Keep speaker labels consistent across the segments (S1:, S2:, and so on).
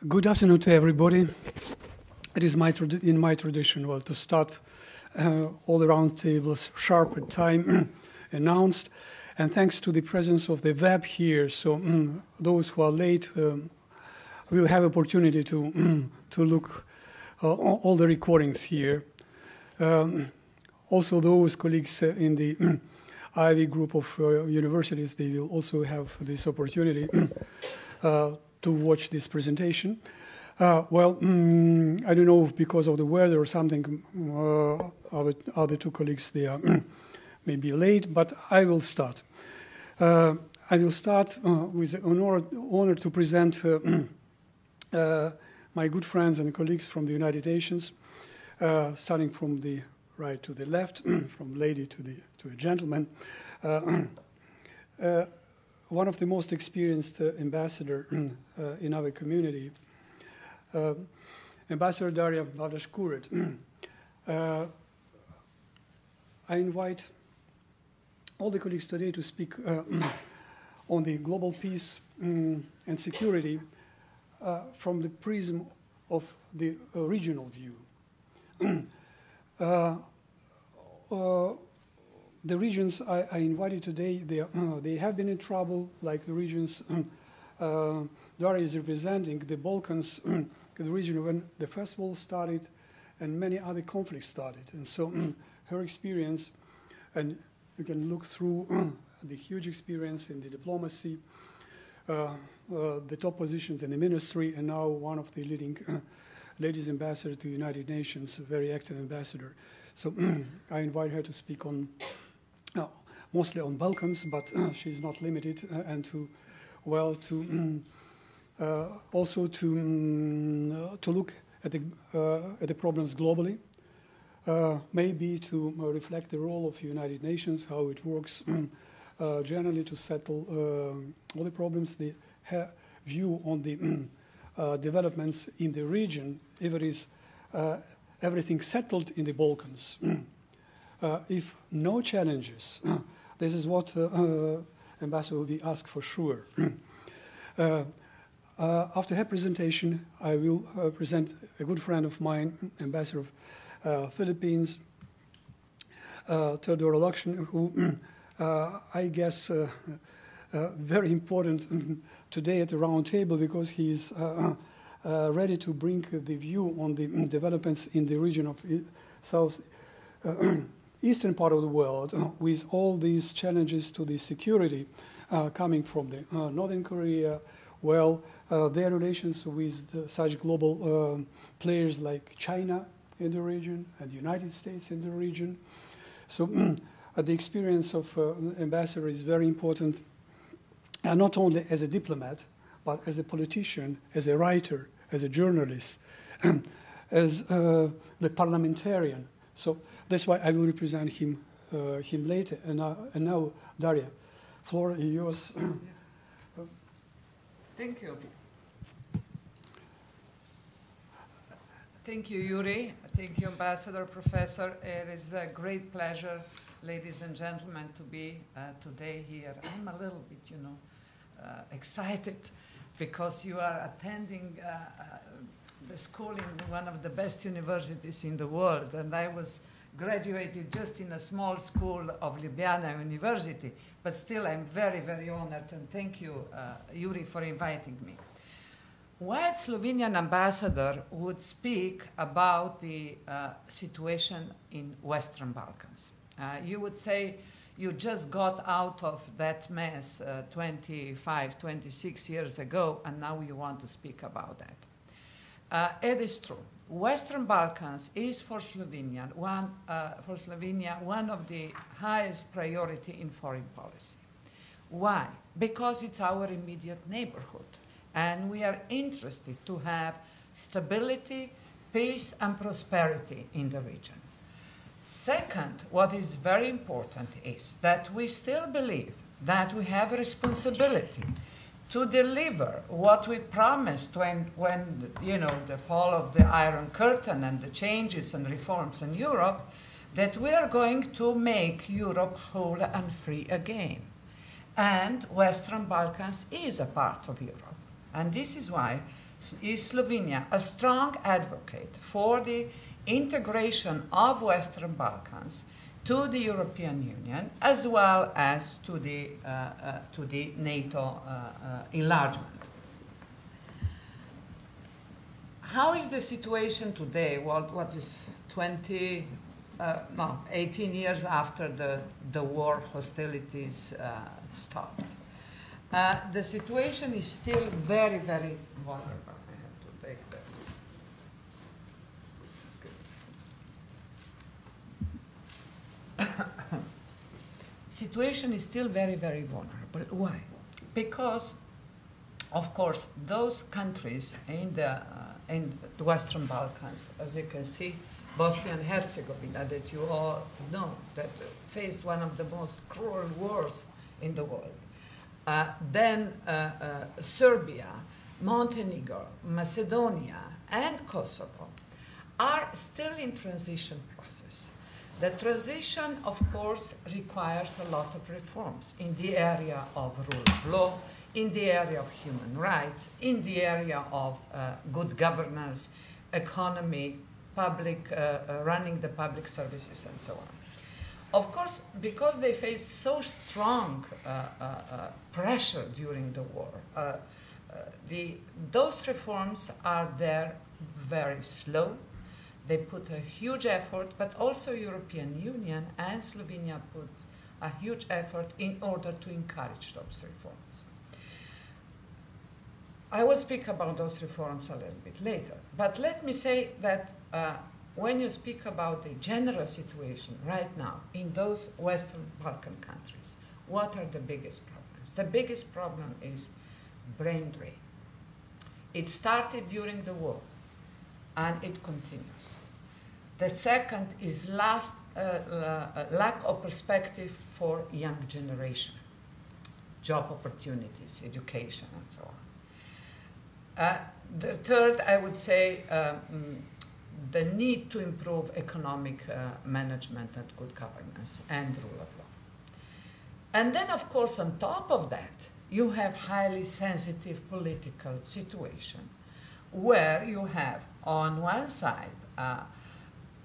S1: Good afternoon to everybody. It is in my tradition, well, to start all the round tables sharp at time announced, and thanks to the presence of the web here, so those who are late will have opportunity to look all the recordings here. Also, those colleagues in the Ivy group of universities, they will also have this opportunity to watch this presentation. Well, I don't know if because of the weather or something, other two colleagues, they are maybe late, but I will start. I will start with the honor to present my good friends and colleagues from the United Nations, starting from the right to the left, from lady to a gentleman. One of the most experienced ambassador in our community, Ambassador Darja Bavdaž Kuret. I invite all the colleagues today to speak on the global peace and security from the prism of the regional view. The regions I invited today, they have been in trouble, like the regions Darja is representing, the Balkans, the region when the First World started and many other conflicts started. And so her experience, and you can look through the huge experience in the diplomacy, the top positions in the ministry, and now one of the leading ladies ambassador to the United Nations, a very active ambassador. So I invite her to speak on mostly on Balkans, but she's not limited, and to, well, to also to look at the problems globally, maybe to reflect the role of the United Nations, how it works generally to settle all the problems, the view on the developments in the region, if it is everything settled in the Balkans. If no challenges, this is what Ambassador will be asked for sure. After her presentation, I will present a good friend of mine, Ambassador of Philippines, Teodoro Locsin, who I guess very important today at the round table because he is ready to bring the view on the developments in the region of South eastern part of the world, with all these challenges to the security coming from the Northern Korea, well, their relations with such global players like China in the region and the United States in the region. So the experience of ambassador is very important, and not only as a diplomat, but as a politician, as a writer, as a journalist, as the parliamentarian. So that's why I will represent him later. And now, Darja, floor is yours.
S2: Thank you. Thank you, Yuriy. Thank you, Ambassador, Professor. It is a great pleasure, ladies and gentlemen, to be today here. I'm a little bit, excited because you are attending the school in one of the best universities in the world, and I was graduated just in a small school of Ljubljana University, but still I'm very, very honored, and thank you, Yuriy, for inviting me. While Slovenian ambassador would speak about the situation in Western Balkans, you would say you just got out of that mess 25, 26 years ago, and now you want to speak about that. It is true. Western Balkans is for Slovenia one of the highest priority in foreign policy. Why? Because it's our immediate neighborhood, and we are interested to have stability, peace, and prosperity in the region. Second, what is very important is that we still believe that we have a responsibility to deliver what we promised when the fall of the Iron Curtain and the changes and reforms in Europe, that we are going to make Europe whole and free again. And Western Balkans is a part of Europe. And this is why is Slovenia a strong advocate for the integration of Western Balkans to the European Union, as well as to the NATO enlargement. How is the situation today? What is 18 years after the war hostilities stopped? The situation is still very, very vulnerable. I have to take that. Situation is still very, very vulnerable. Why? Because, of course, those countries in the Western Balkans, as you can see, Bosnia and Herzegovina, that you all know, that faced one of the most cruel wars in the world. Then Serbia, Montenegro, Macedonia, and Kosovo are still in transition process. The transition, of course, requires a lot of reforms in the area of rule of law, in the area of human rights, in the area of good governance, economy, public, running the public services, and so on. Of course, because they face so strong pressure during the war, those reforms are there very slow. They put a huge effort, but also European Union and Slovenia puts a huge effort in order to encourage those reforms. I will speak about those reforms a little bit later, but let me say that when you speak about the general situation right now in those Western Balkan countries, what are the biggest problems? The biggest problem is brain drain. It started during the war, and it continues. The second is lack of perspective for young generation, job opportunities, education, and so on. The third, I would say, the need to improve economic management and good governance and rule of law. And then, of course, on top of that, you have highly sensitive political situation where you have, on one side,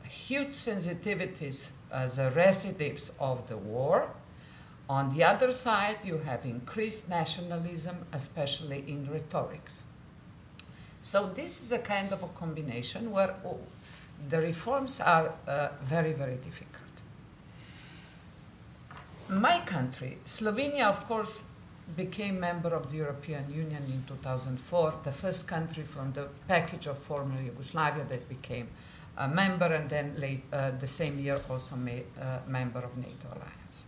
S2: huge sensitivities as a residues of the war. On the other side, you have increased nationalism, especially in rhetorics. So this is a kind of a combination where the reforms are very, very difficult. My country, Slovenia, of course, became member of the European Union in 2004, the first country from the package of former Yugoslavia that became a member, and then the same year also made a member of NATO alliance.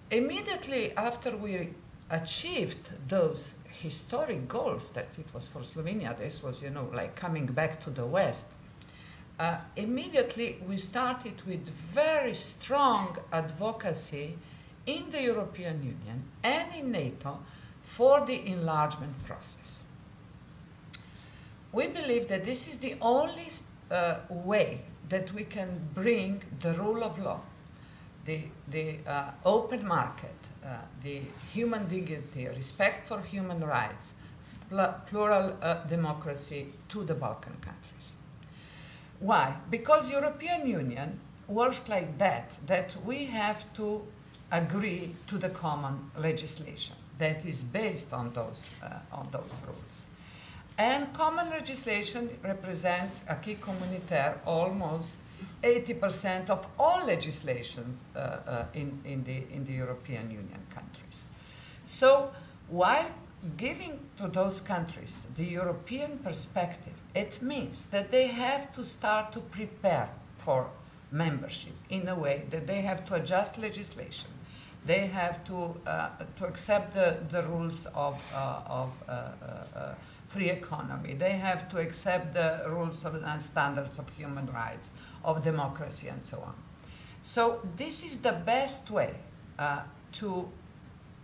S2: Immediately after we achieved those historic goals that it was for Slovenia, this was, like coming back to the West, immediately we started with very strong advocacy in the European Union and in NATO for the enlargement process. We believe that this is the only way that we can bring the rule of law, the open market, the human dignity, respect for human rights, plural democracy to the Balkan countries. Why? Because European Union works like that we have to agree to the common legislation that is based on those rules. And common legislation represents acquis communautaire, almost 80% of all legislations in the European Union countries. So while giving to those countries the European perspective, it means that they have to start to prepare for membership in a way that they have to adjust legislation. They have to accept the rules of free economy. They have to accept the rules and standards of human rights, of democracy, and so on. So this is the best way to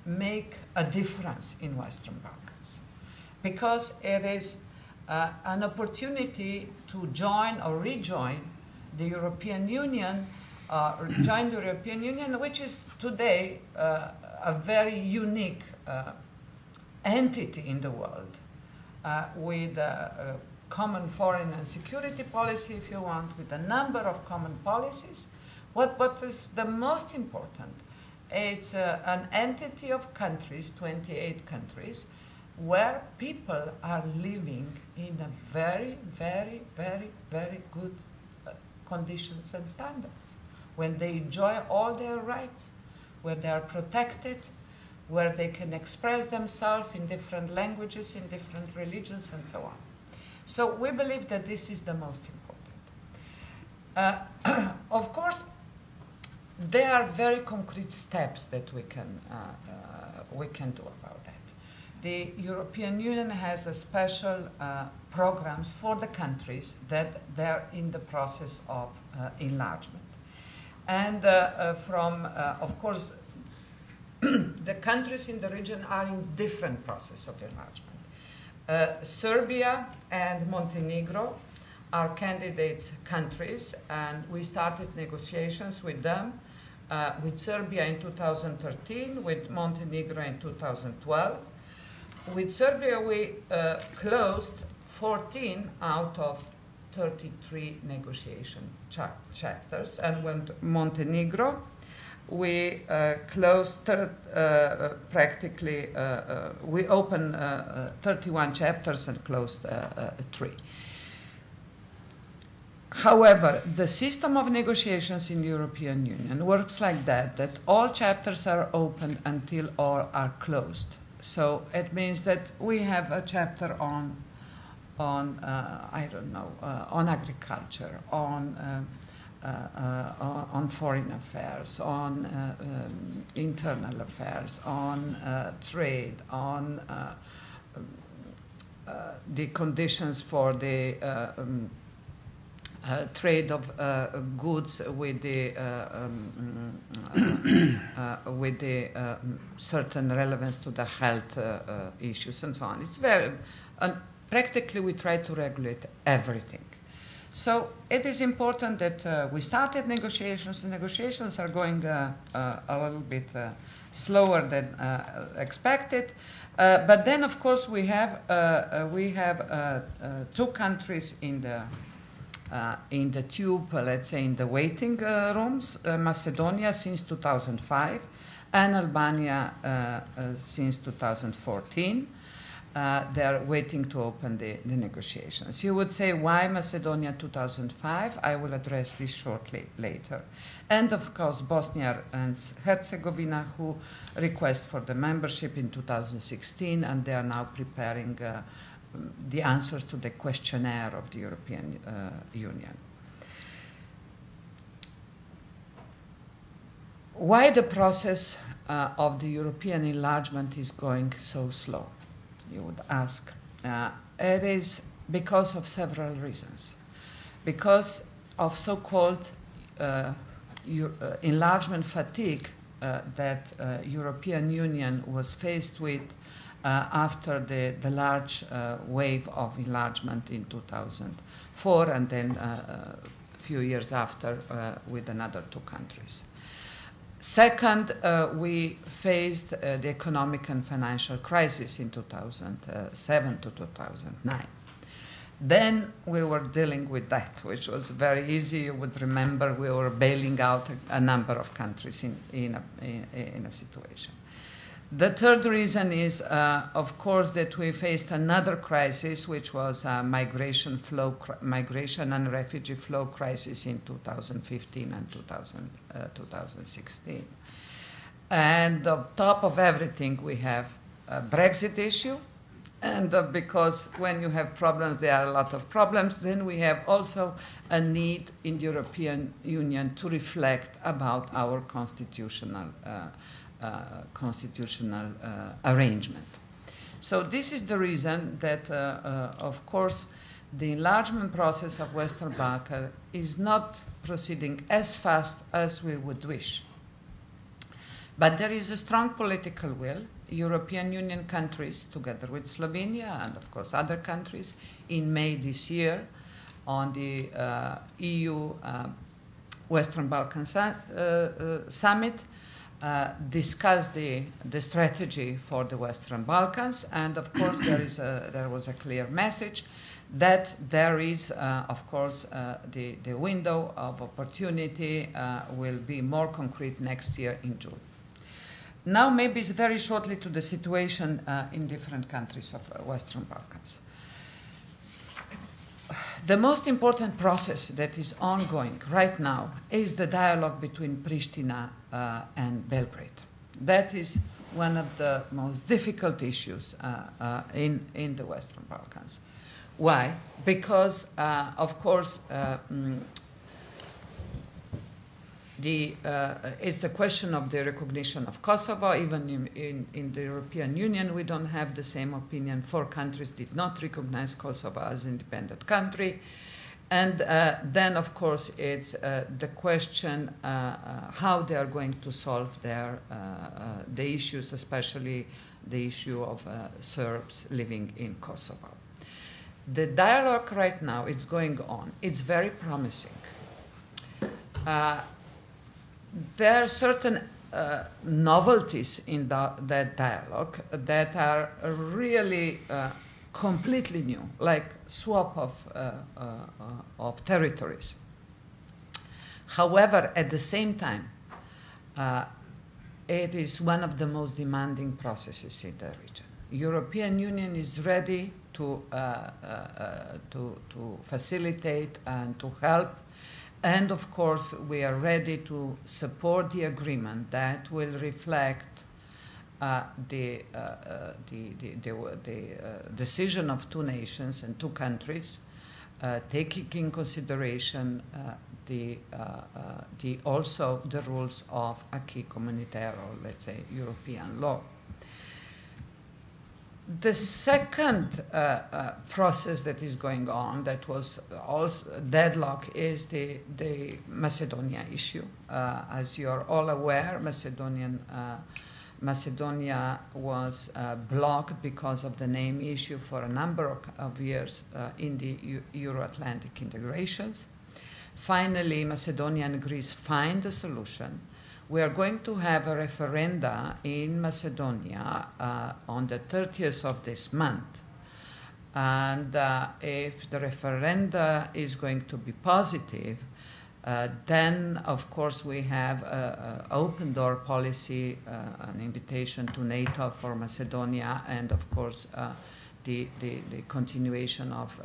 S2: make a difference in Western Balkans, because it is an opportunity to join or rejoin the European Union, join the European Union, which is today a very unique entity in the world with a common foreign and security policy, if you want, with a number of common policies. What is the most important? It's an entity of countries, 28 countries, where people are living in a very, very, very, very good conditions and standards, when they enjoy all their rights, where they are protected, where they can express themselves in different languages, in different religions, and so on. So we believe that this is the most important. Of course, there are very concrete steps that we can do about that. The European Union has a special programs for the countries that they're in the process of enlargement. And of course, the countries in the region are in different process of enlargement. Serbia and Montenegro are candidate countries, and we started negotiations with them, with Serbia in 2013, with Montenegro in 2012. With Serbia, we closed 14 out of 33 negotiation chapters, and with Montenegro, we closed practically, we opened 31 chapters and closed 3. However, the system of negotiations in the European Union works like that all chapters are opened until all are closed. So it means that we have a chapter on I don't know, on agriculture, on foreign affairs, on internal affairs, on trade, on the conditions for the trade of goods with the certain relevance to the health issues and so on. It's very practically we try to regulate everything. So it is important that we started negotiations. The negotiations are going a little bit slower than expected, but then of course we have 2 countries in the tube, let's say in the waiting rooms, Macedonia since 2005 and Albania since 2014. They are waiting to open the negotiations. You would say, why Macedonia 2005? I will address this shortly later. And of course, Bosnia and Herzegovina, who request for the membership in 2016, and they are now preparing the answers to the questionnaire of the European Union. Why the process of the European enlargement is going so slow, you would ask. It is because of several reasons. Because of so-called enlargement fatigue that European Union was faced with after the large wave of enlargement in 2004, and then a few years after with another 2 countries. Second, we faced the economic and financial crisis in 2007 to 2009. Then we were dealing with that, which was very easy. You would remember we were bailing out a number of countries in a situation. The third reason is, of course, that we faced another crisis, which was a migration and refugee flow crisis in 2015 and 2016. And on top of everything, we have a Brexit issue. And because when you have problems, there are a lot of problems, then we have also a need in the European Union to reflect about our constitutional arrangement. So this is the reason that, of course, the enlargement process of Western Balkans is not proceeding as fast as we would wish. But there is a strong political will. European Union countries, together with Slovenia and, of course, other countries, in May this year, on the EU Western Balkans summit, discuss the strategy for the Western Balkans, and of course there was a clear message that there is, of course, the window of opportunity will be more concrete next year in June. Now maybe very shortly to the situation in different countries of Western Balkans. The most important process that is ongoing right now is the dialogue between Pristina and Belgrade. That is one of the most difficult issues in the Western Balkans. Why? Because, of course, it's the question of the recognition of Kosovo. Even in the European Union, we don't have the same opinion. 4 countries did not recognize Kosovo as an independent country. And then, of course, it's the question how they are going to solve the issues, especially the issue of Serbs living in Kosovo. The dialogue right now, it's going on. It's very promising. There are certain novelties in that dialogue that are really completely new, like swap of territories. However, at the same time, it is one of the most demanding processes in the region. European Union is ready to facilitate and to help. And of course, we are ready to support the agreement that will reflect the decision of 2 nations and 2 countries, taking in consideration also the rules of acquis communautaire, or let's say European law. The second process that is going on, that was also deadlock, is the Macedonia issue. As you are all aware, Macedonia was blocked because of the name issue for a number of years in the Euro-Atlantic integrations. Finally, Macedonia and Greece find a solution. We are going to have a referenda in Macedonia on the 30th of this month. And if the referenda is going to be positive, then, of course, we have an open door policy, an invitation to NATO for Macedonia, and, of course, the continuation of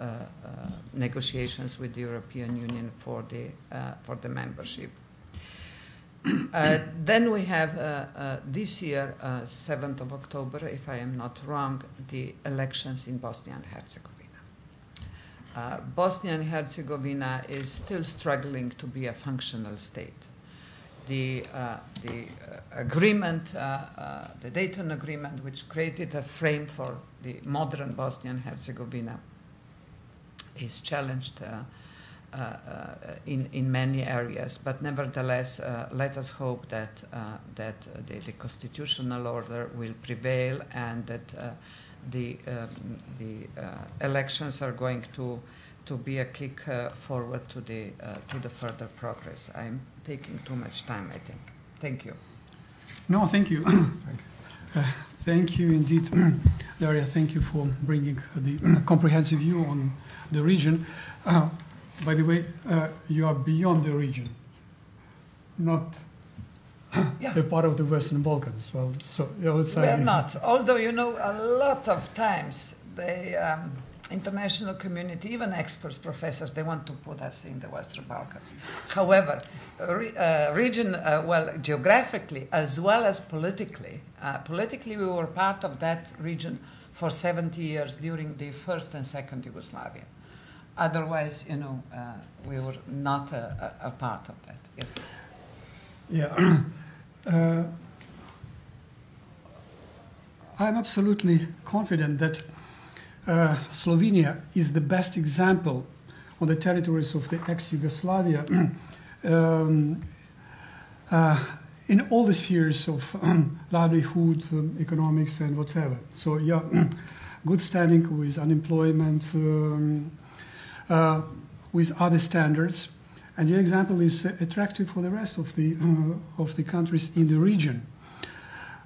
S2: negotiations with the European Union for the membership. Then we have this year, 7th of October, if I am not wrong, the elections in Bosnia and Herzegovina. Bosnia and Herzegovina is still struggling to be a functional state. The agreement, the Dayton Agreement, which created a frame for the modern Bosnia and Herzegovina, is challenged in many areas, but nevertheless, let us hope that the constitutional order will prevail and that the elections are going to be a kick forward to the further progress. I'm taking too much time, I think. Thank you.
S1: No, thank you. Thank you indeed, Darja. Thank you for bringing the comprehensive view on the region. By the way, you are beyond the region, not a part of the Western Balkans. Well, so
S2: we're not. Although, you know, a lot of times the international community, even experts, professors, they want to put us in the Western Balkans. However, geographically as well as politically, we were part of that region for 70 years during the first and second Yugoslavia. Otherwise, you know, we were not a part of that. Yes.
S1: Yeah. I'm absolutely confident that Slovenia is the best example on the territories of the ex-Yugoslavia in all the spheres of livelihood, economics, and whatever. So, yeah, good standing with unemployment, with other standards. and your example is attractive for the rest of the countries in the region.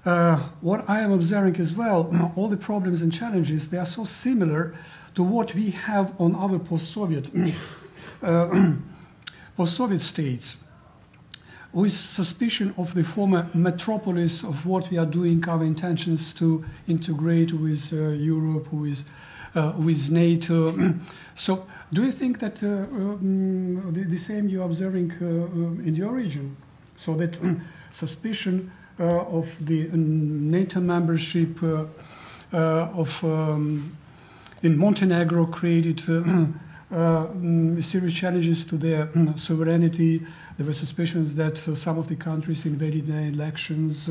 S1: What I am observing as well, all the problems and challenges, they are so similar to what we have on our post-Soviet post-Soviet states, with suspicion of the former metropolis of what we are doing, our intentions to integrate with Europe, with NATO. So do you think that the same you're observing in your region? So that suspicion of the NATO membership in Montenegro created serious challenges to their sovereignty. There were suspicions that some of the countries invaded their elections,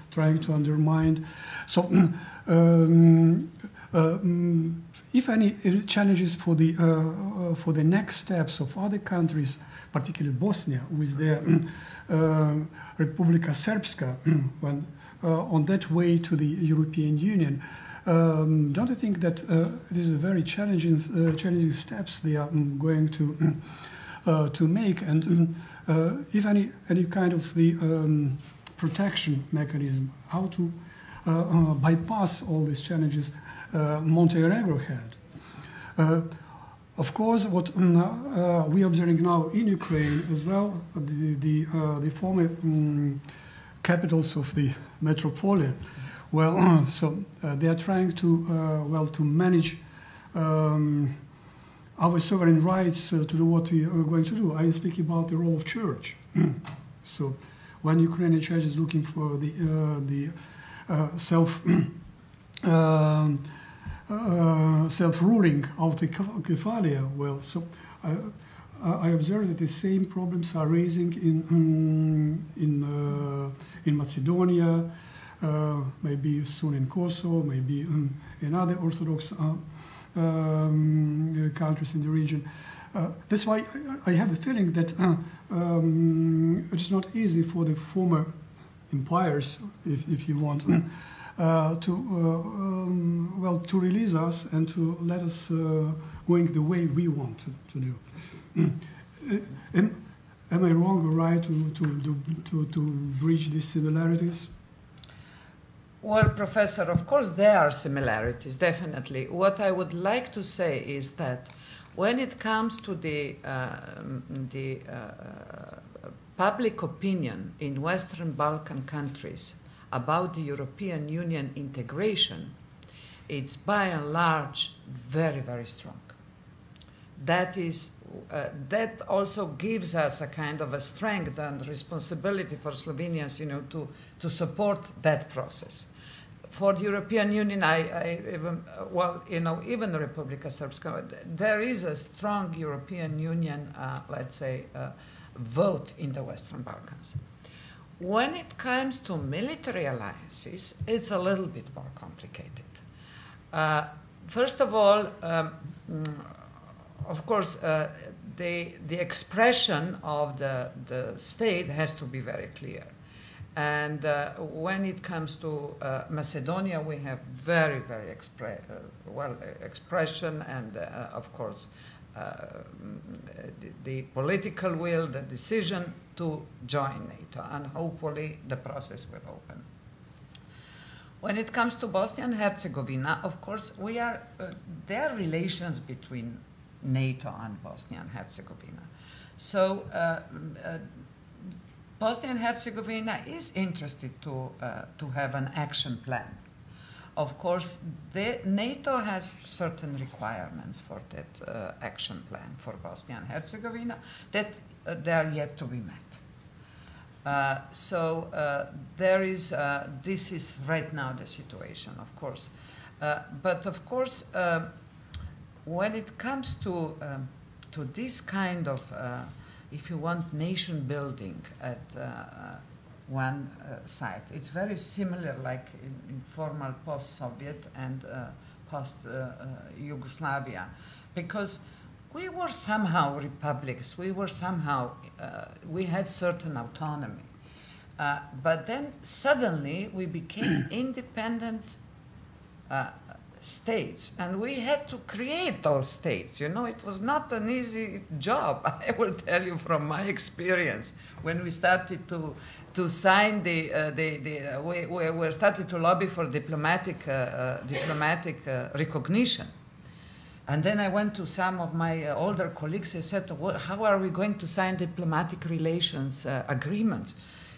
S1: trying to undermine. So, if any challenges for the next steps of other countries, particularly Bosnia, with their Republika Srpska, when on that way to the European Union, don't you think that these are very challenging steps they are going to make, and if any kind of the protection mechanism, how to bypass all these challenges Montenegro had? Of course, what we are observing now in Ukraine as well, the former capitals of the metropole, well, so they are trying to to manage our sovereign rights to do what we are going to do. I speak about the role of church. So when Ukrainian church is looking for the self-ruling of the Kephalia, well, so I observe that the same problems are raising in Macedonia, maybe soon in Kosovo, maybe in other Orthodox countries in the region. That's why I have a feeling that it is not easy for the former empires, if you want, to release us and to let us going the way we want to do. Am I wrong or right to bridge these similarities?
S2: Well, Professor, of course there are similarities, definitely. What I would like to say is that when it comes to the public opinion in Western Balkan countries about the European Union integration, it's by and large very, very strong. That is, that also gives us a kind of a strength and responsibility for Slovenians, to support that process. For the European Union, even the Republika Srpska, there is a strong European Union, vote in the Western Balkans. When it comes to military alliances, it's a little bit more complicated. First of all, of course, the expression of the state has to be very clear. And when it comes to Macedonia, we have very, very expression and, of course, the political will, the decision to join NATO, and hopefully the process will open. When it comes to Bosnia and Herzegovina, of course, there are relations between NATO and Bosnia and Herzegovina. So Bosnia and Herzegovina is interested to have an action plan. Of course, NATO has certain requirements for that action plan for Bosnia and Herzegovina that they are yet to be met. This is right now the situation, of course. But of course, when it comes to this kind of, if you want, nation building at one side, it's very similar like in formal post-Soviet and post-Yugoslavia, because we were somehow republics, we had certain autonomy. But then suddenly we became independent states, and we had to create those states. You know, it was not an easy job. I will tell you from my experience when we started to sign we started to lobby for diplomatic recognition. And then I went to some of my older colleagues and said, how are we going to sign diplomatic relations agreements?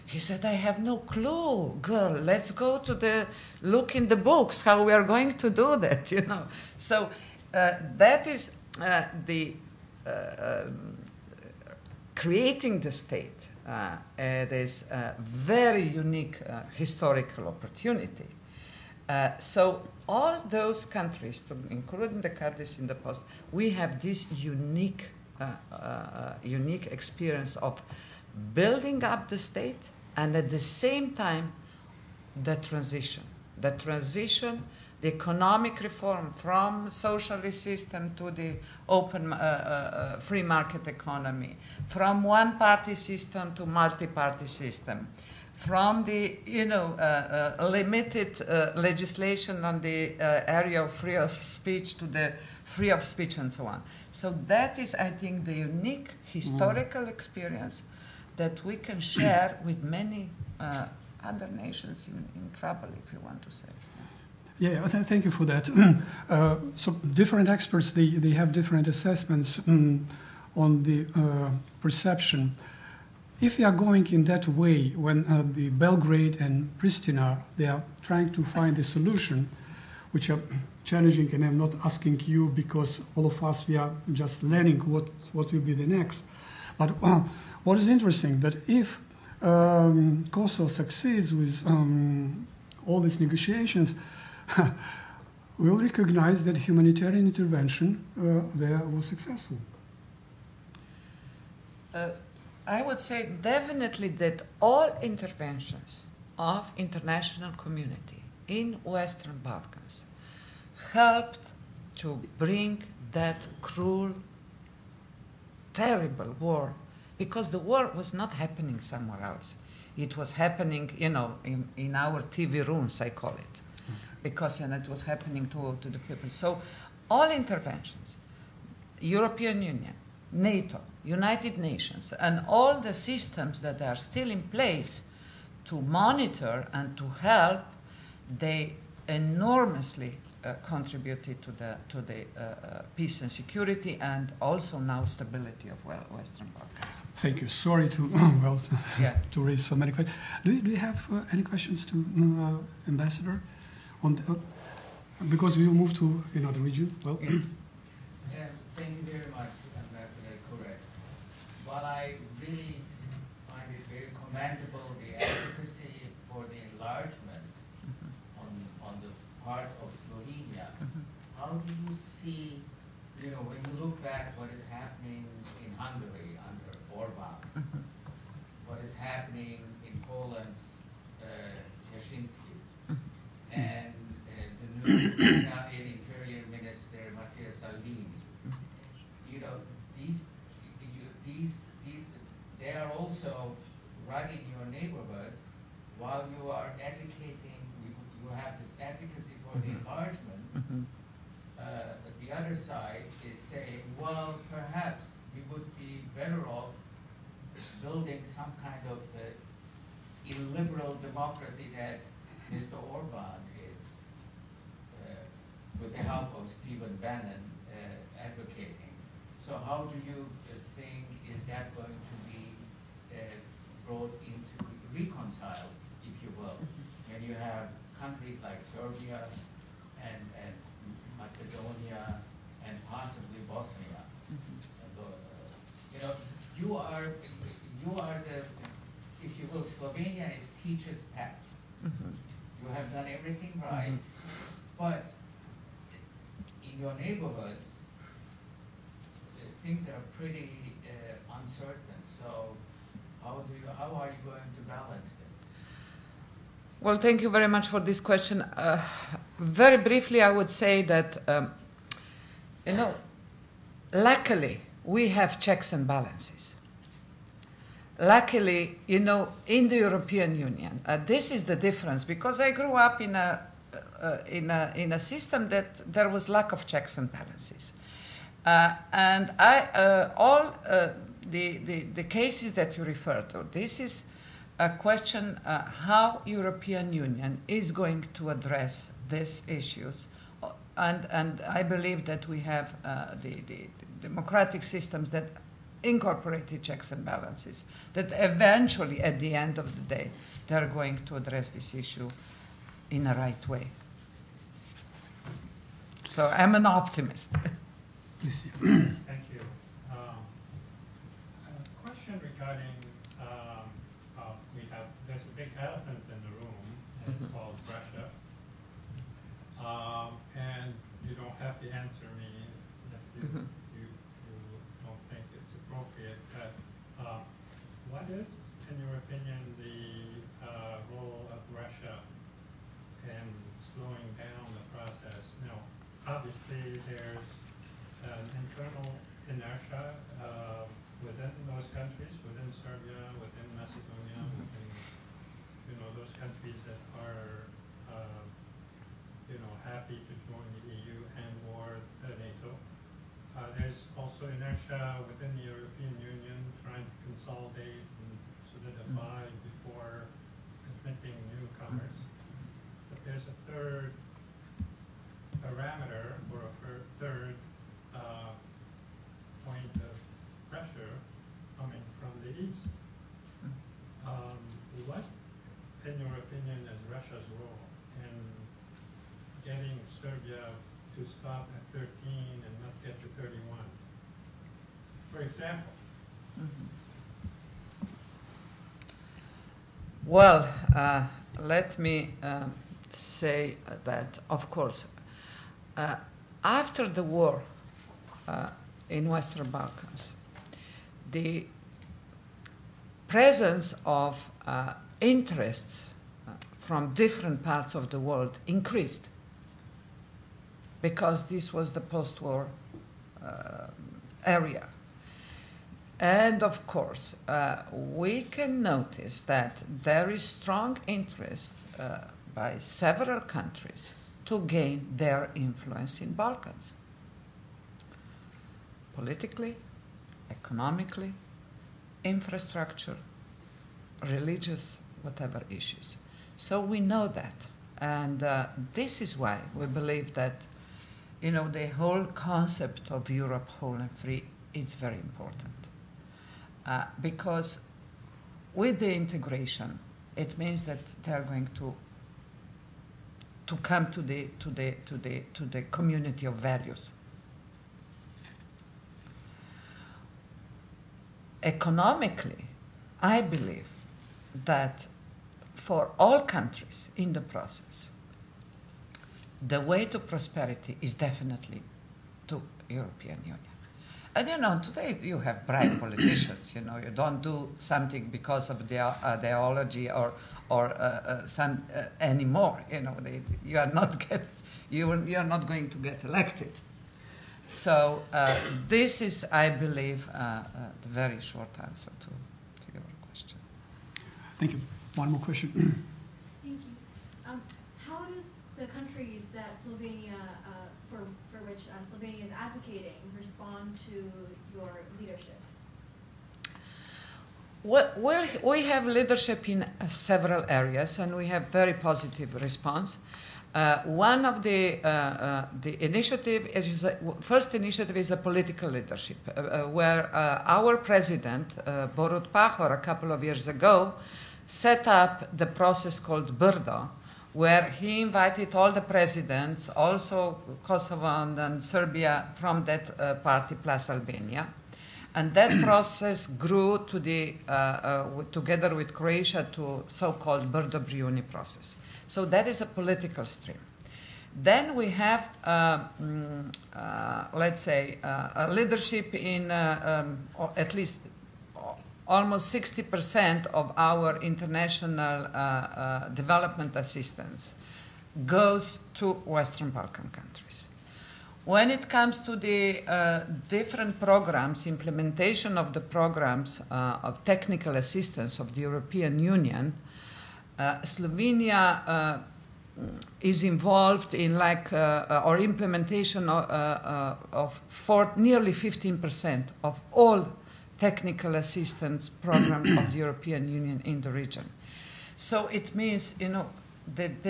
S2: He said, I have no clue, girl. Let's go to look in the books how we are going to do that, you know. So that is creating the state. It is a very unique historical opportunity. So all those countries, including the countries in the past, we have this unique experience of building up the state and at the same time the transition, the economic reform from socialist system to the open free market economy, from one-party system to multi-party system, from the limited legislation on the area of free of speech to the free of speech and so on. So that is, I think, the unique historical experience that we can share with many other nations in trouble, if you want to say.
S1: Yeah, thank you for that. So different experts, they have different assessments on the perception. If we are going in that way, when the Belgrade and Pristina, they are trying to find a solution, which are challenging, and I'm not asking you because all of us, we are just learning what will be the next. But what is interesting, that if Kosovo succeeds with all these negotiations, we will recognize that humanitarian intervention there was successful.
S2: I would say definitely that all interventions of international community in Western Balkans helped to bring that cruel, terrible war, because the war was not happening somewhere else. It was happening, you know, in our TV rooms, I call it, because it was happening to the people. So all interventions, European Union, NATO, United Nations, and all the systems that are still in place to monitor and to help, they enormously contributed to the peace and security and also now stability of Western Balkans.
S1: Thank you. Sorry to to raise so many questions. Do you have any questions to Ambassador? Because we will move to another region. Well.
S3: Thank you very much, Ambassador Kuret. While I really find it very commendable, the advocacy for the enlargement on the part of Slovenia, how do you see, you know, when you look back what is happening in Hungary under Orban, what is happening in Poland, Kaczynski, and the new Italian Interior Minister, Matteo Salvini, you know, they are also running your neighborhood while you are advocating, you have this advocacy for the enlargement. The other side is saying, well, perhaps we would be better off building some kind of illiberal democracy that Mr. Orban is, with the help of Stephen Bannon, advocating. So how do you think is that going to be brought into, reconciled, if you will, when you have countries like Serbia and Macedonia and possibly Bosnia? You know, you are the, if you will, Slovenia is teacher's pet. You have done everything right, but in your neighborhood, things are pretty uncertain. So how are you going to balance this?
S2: Well, thank you very much for this question. Very briefly, I would say that, you know, luckily, we have checks and balances. Luckily, you know, in the European Union, this is the difference, because I grew up in a in a system that there was lack of checks and balances. And all the cases that you refer to, this is a question how European Union is going to address these issues. And I believe that we have the democratic systems that incorporate the checks and balances, that eventually, at the end of the day, they're going to address this issue in a right way. So I'm an optimist.
S1: Please.
S4: Thank you. A question regarding, there's a big elephant in the room, and it's called Russia. And you don't have to answer me if you don't think it's appropriate, but what is, in your opinion, the role of Russia in slowing down the process? Now, obviously, there's an internal inertia within those countries, within Serbia, within Macedonia, within those countries that are happy to join the EU and or NATO. There's also inertia within the European Union trying to consolidate and solidify before admitting newcomers. But there's a third parameter or a third point of pressure coming from the East. What, in your opinion, is Russia's role in getting Serbia to stop at 13 and not get to 31? For example.
S2: Well, let me say that, of course, after the war in Western Balkans, the presence of interests from different parts of the world increased, because this was the post-war area. And of course, we can notice that there is strong interest by several countries to gain their influence in Balkans, politically, economically, infrastructure, religious, whatever issues. So we know that, and this is why we believe that the whole concept of Europe whole and free is very important, because with the integration, it means that they are going to come to the community of values. Economically, I believe that for all countries in the process, the way to prosperity is definitely to European Union. And today you have bright politicians. You don't do something because of their ideology or some anymore. You are not going to get elected. So this is, I believe, the very short answer to your question.
S1: Thank you. One more question.
S5: Thank you. How do the countries that Slovenia, for which Slovenia is advocating, respond to your leadership?
S2: Well, we have leadership in several areas, and we have very positive response. One of the initiative first initiative is a political leadership, where our president, Borut Pahor, a couple of years ago, set up the process called Brdo, where he invited all the presidents, also Kosovo and Serbia from that party plus Albania. And that process grew to together with Croatia to so-called Brdo-Brijuni process. So that is a political stream. Then we have, let's say, a leadership in at least almost 60% of our international development assistance goes to Western Balkan countries. When it comes to the different programs, implementation of the programs of technical assistance of the European Union, Slovenia is involved in or implementation of nearly 15% of all technical assistance programs of the European Union in the region. So it means, that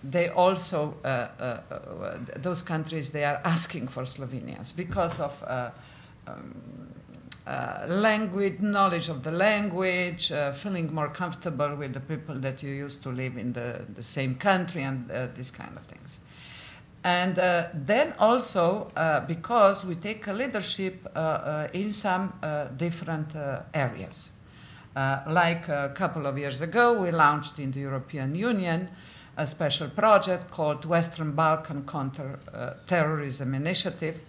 S2: they also, those countries, they are asking for Slovenians because of language, knowledge of the language, feeling more comfortable with the people that you used to live in the same country, and these kind of things. And then also because we take a leadership in some different areas. Like a couple of years ago, we launched in the European Union a special project called Western Balkan Counter-Terrorism Initiative,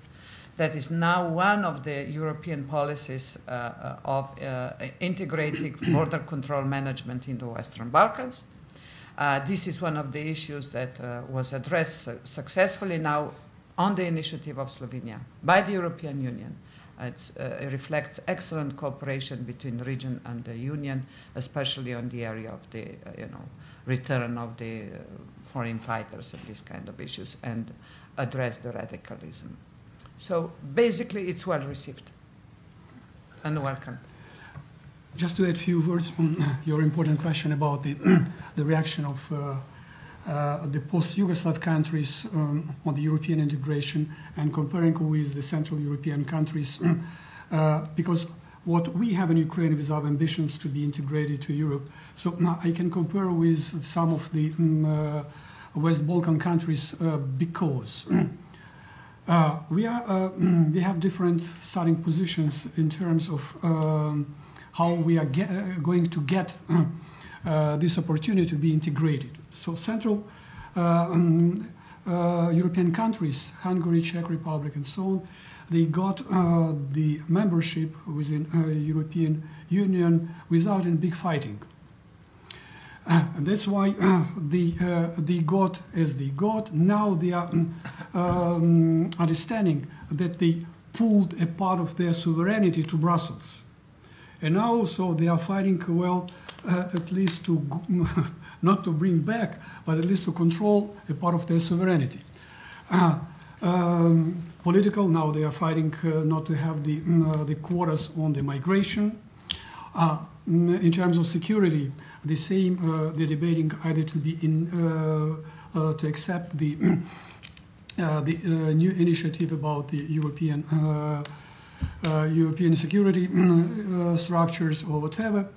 S2: that is now one of the European policies of integrating border control management in the Western Balkans. This is one of the issues that was addressed successfully now on the initiative of Slovenia by the European Union. It reflects excellent cooperation between the region and the Union, especially on the area of the return of the foreign fighters and these kind of issues, and address the radicalism. So basically, it's well received and welcome.
S1: Just to add a few words on your important question about the reaction of the post-Yugoslav countries on the European integration and comparing with the Central European countries, because what we have in Ukraine is our ambitions to be integrated to Europe. So I can compare with some of the West Balkan countries because we have different starting positions in terms of how we are going to get this opportunity to be integrated. So Central European countries, Hungary, Czech Republic, and so on, they got the membership within European Union without any big fighting. And that's why they got as they got. Now they are understanding that they pulled a part of their sovereignty to Brussels. And now so they are fighting, well, at least to, not to bring back, but at least to control a part of their sovereignty. Political, now they are fighting not to have the quotas on the migration. In terms of security, the same, they're debating either to be to accept the new initiative about the European security structures or whatever.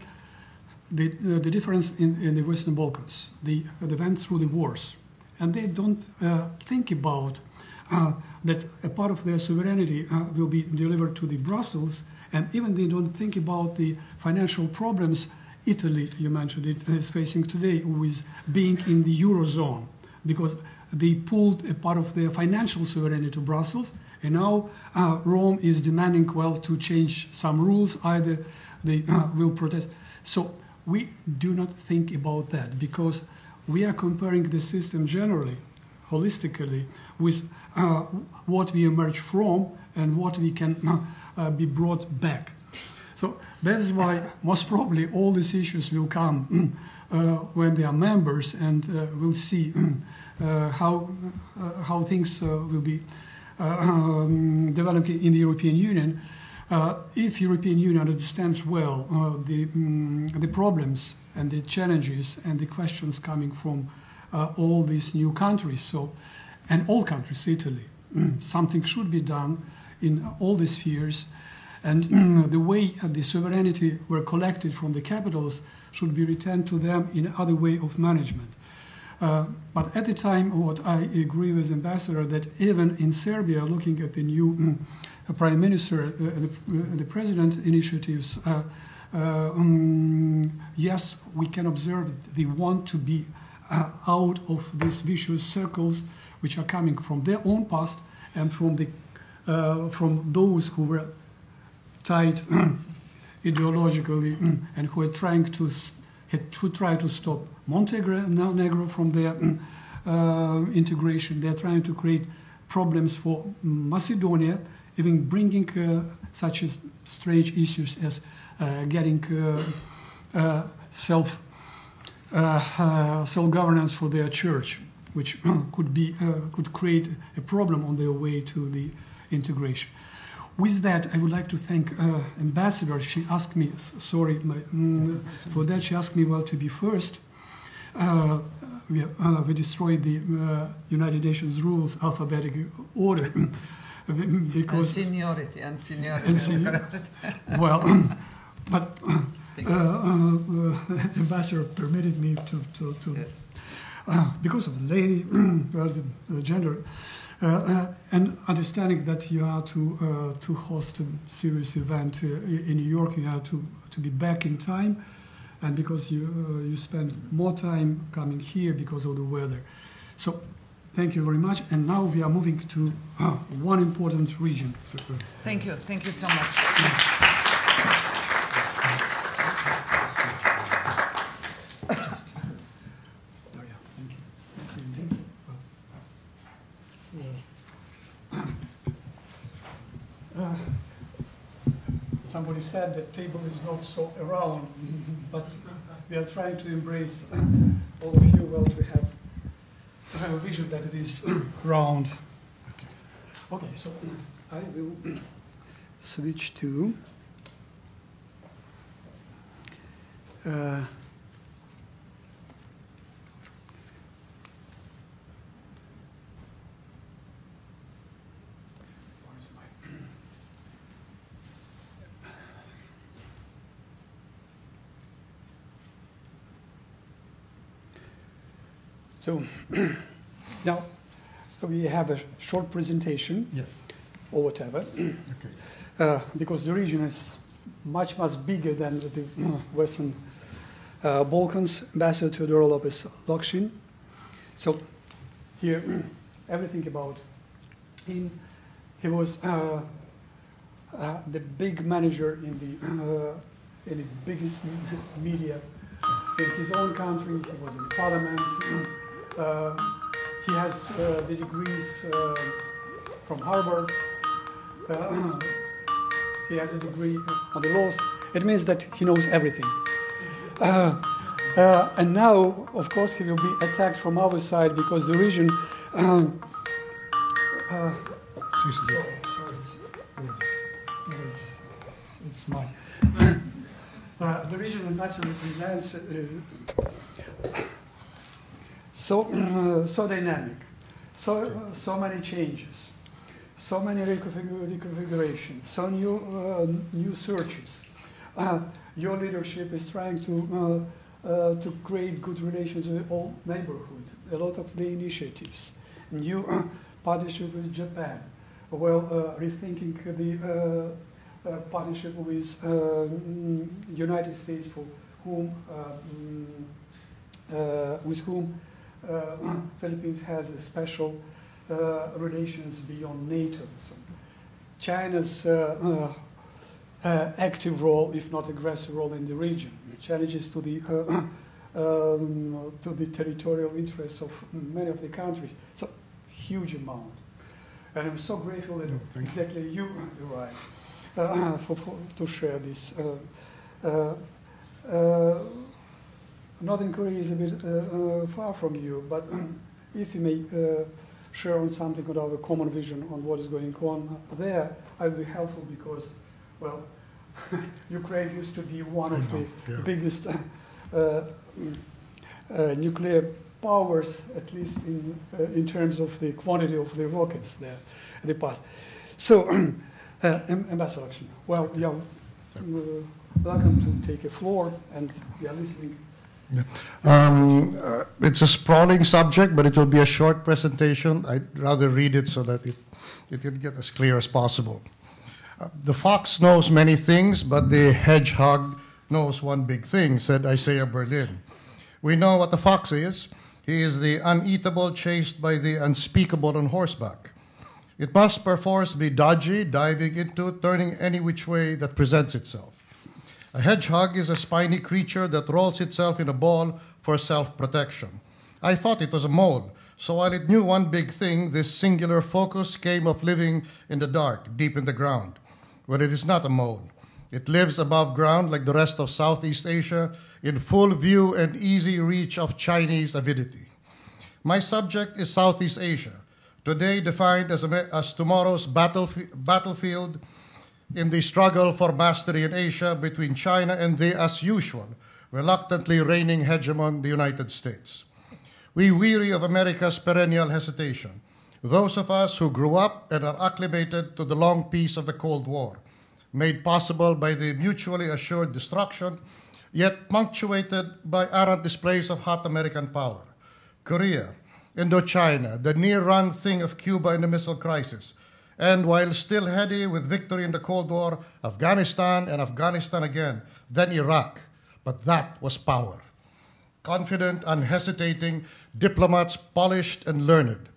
S1: The difference in the Western Balkans, they went through the wars, and they don't think about that a part of their sovereignty will be delivered to the Brussels, and even they don't think about the financial problems Italy, you mentioned it, is facing today with being in the Eurozone, because they pulled a part of their financial sovereignty to Brussels, and now Rome is demanding, well, to change some rules, either they will protest. So we do not think about that, because we are comparing the system generally, holistically, with what we emerge from and what we can be brought back. So that is why most probably all these issues will come when they are members, and we'll see how things will be developing in the European Union. If European Union understands well the problems and the challenges and the questions coming from all these new countries, and all countries, Italy, something should be done in all these spheres. And the way the sovereignty were collected from the capitals should be returned to them in other way of management. But at the time, what I agree with Ambassador, that even in Serbia, looking at the new Prime Minister, the President initiatives, yes, we can observe that they want to be out of these vicious circles which are coming from their own past and from those who were tied ideologically and who are trying to try to stop Montenegro from their integration. They're trying to create problems for Macedonia, even bringing such strange issues as getting self-governance for their church, which could create a problem on their way to the integration. With that, I would like to thank Ambassador. She asked me, sorry for that, she asked me, well, to be first. We destroyed the United Nations rules, alphabetic order, because...
S2: And seniority.
S1: Well, but Ambassador permitted me to yes. Because of the lady, well, the gender, and understanding that you have to host a serious event in New York, you have to be back in time, and because you spend more time coming here because of the weather. So thank you very much, and now we are moving to one important region.
S2: Thank you so much.
S1: Somebody said the table is not so round, but we are trying to embrace all of you, well, to have a vision that it is round. Okay, so I will switch to so now we have a short presentation, yes, or whatever, okay. Because the region is much bigger than the Western Balkans. Ambassador Teodoro Locsin. So here, everything about him. He was the big manager in the biggest media in his own country. He was in parliament. He has the degrees from Harvard. He has a degree on the laws. It means that he knows everything. And now, of course, he will be attacked from our side because the region... it's mine. The region ambassador represents so dynamic, so many changes, so many reconfigurations, so new searches. Your leadership is trying to create good relations with all neighborhood. A lot of the initiatives, new partnership with Japan, well, rethinking the partnership with United States, for whom with whom Philippines has a special relations beyond NATO. So China's active role, if not aggressive role, in the region, challenges to the territorial interests of many of the countries. So huge amount, and I'm so grateful that exactly you arrived. To share this. Northern Korea is a bit far from you, but if you may share on something about a common vision on what is going on there, I will be helpful because, well, Ukraine used to be one of the biggest nuclear powers, at least in terms of the quantity of the rockets there in the past. So. Ambassador, well, yeah, welcome to take a floor, and we are listening.
S6: Yeah. It's a sprawling subject, but it will be a short presentation. I'd rather read it so that it can get as clear as possible. The fox knows many things, but the hedgehog knows one big thing, said Isaiah Berlin. We know what the fox is. He is the uneatable chased by the unspeakable on horseback. It must perforce be dodgy, diving into, turning any which way that presents itself. A hedgehog is a spiny creature that rolls itself in a ball for self-protection. I thought it was a mole, so while it knew one big thing, this singular focus came of living in the dark, deep in the ground. But it is not a mole. It lives above ground like the rest of Southeast Asia, in full view and easy reach of Chinese avidity. My subject is Southeast Asia, today defined as tomorrow's battlefield in the struggle for mastery in Asia between China and the, as usual, reluctantly reigning hegemon, the United States. We weary of America's perennial hesitation, those of us who grew up and are acclimated to the long peace of the Cold War, made possible by the mutually assured destruction, yet punctuated by errant displays of hot American power. Korea, Indochina, the near-run thing of Cuba in the missile crisis, and while still heady with victory in the Cold War, Afghanistan and Afghanistan again, then Iraq, but that was power. Confident, unhesitating, diplomats polished and learned,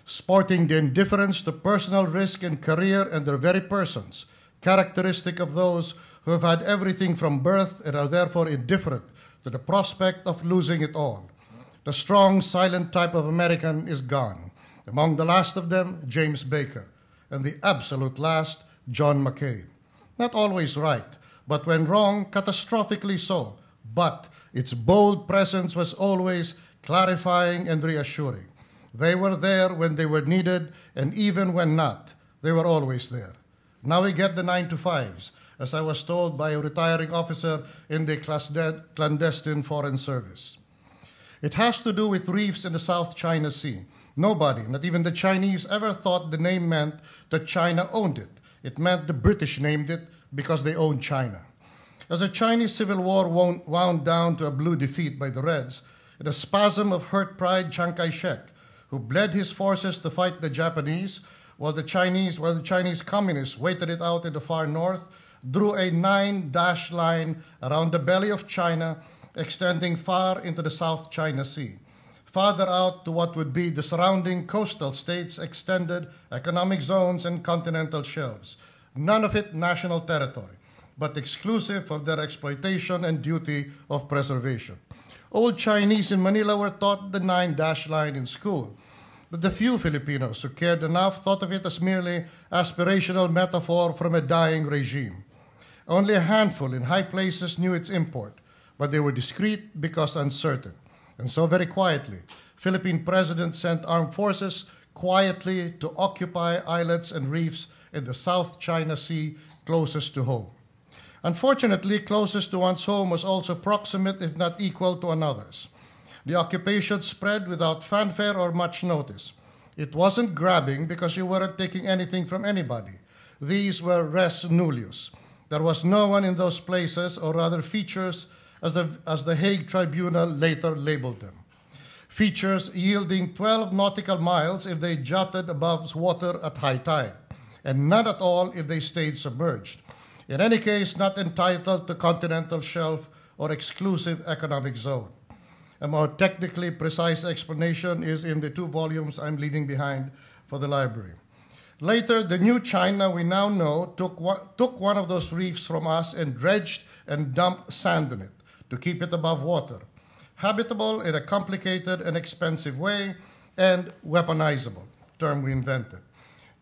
S6: sporting the indifference to personal risk in career and their very persons, characteristic of those who have had everything from birth and are therefore indifferent to the prospect of losing it all. The strong, silent type of American is gone. Among the last of them, James Baker, and the absolute last, John McCain. Not always right, but when wrong, catastrophically so. But its bold presence was always clarifying and reassuring. They were there when they were needed, and even when not, they were always there. Now we get the 9-to-5s, as I was told by a retiring officer in the clandestine foreign service. It has to do with reefs in the South China Sea. Nobody, not even the Chinese, ever thought the name meant that China owned it. It meant the British named it because they owned China. As the Chinese Civil War wound down to a blue defeat by the Reds, in a spasm of hurt pride, Chiang Kai-shek, who bled his forces to fight the Japanese, while the Chinese communists waited it out in the far north, drew a 9-dash line around the belly of China, extending far into the South China Sea, farther out to what would be the surrounding coastal states' extended economic zones and continental shelves, none of it national territory, but exclusive for their exploitation and duty of preservation. Old Chinese in Manila were taught the 9-dash line in school, but the few Filipinos who cared enough thought of it as merely aspirational metaphor from a dying regime. Only a handful in high places knew its import, but they were discreet because uncertain. And so very quietly, Philippine presidents sent armed forces quietly to occupy islets and reefs in the South China Sea closest to home. Unfortunately, closest to one's home was also proximate, if not equal, to another's. The occupation spread without fanfare or much notice. It wasn't grabbing because you weren't taking anything from anybody. These were res nullius. There was no one in those places, or rather features, as the Hague Tribunal later labeled them. Features yielding 12 nautical miles if they jutted above water at high tide, and none at all if they stayed submerged. In any case, not entitled to continental shelf or exclusive economic zone. A more technically precise explanation is in the 2 volumes I'm leaving behind for the library. Later, the new China we now know took one of those reefs from us and dredged and dumped sand in it to keep it above water, habitable in a complicated and expensive way, and weaponizable, term we invented.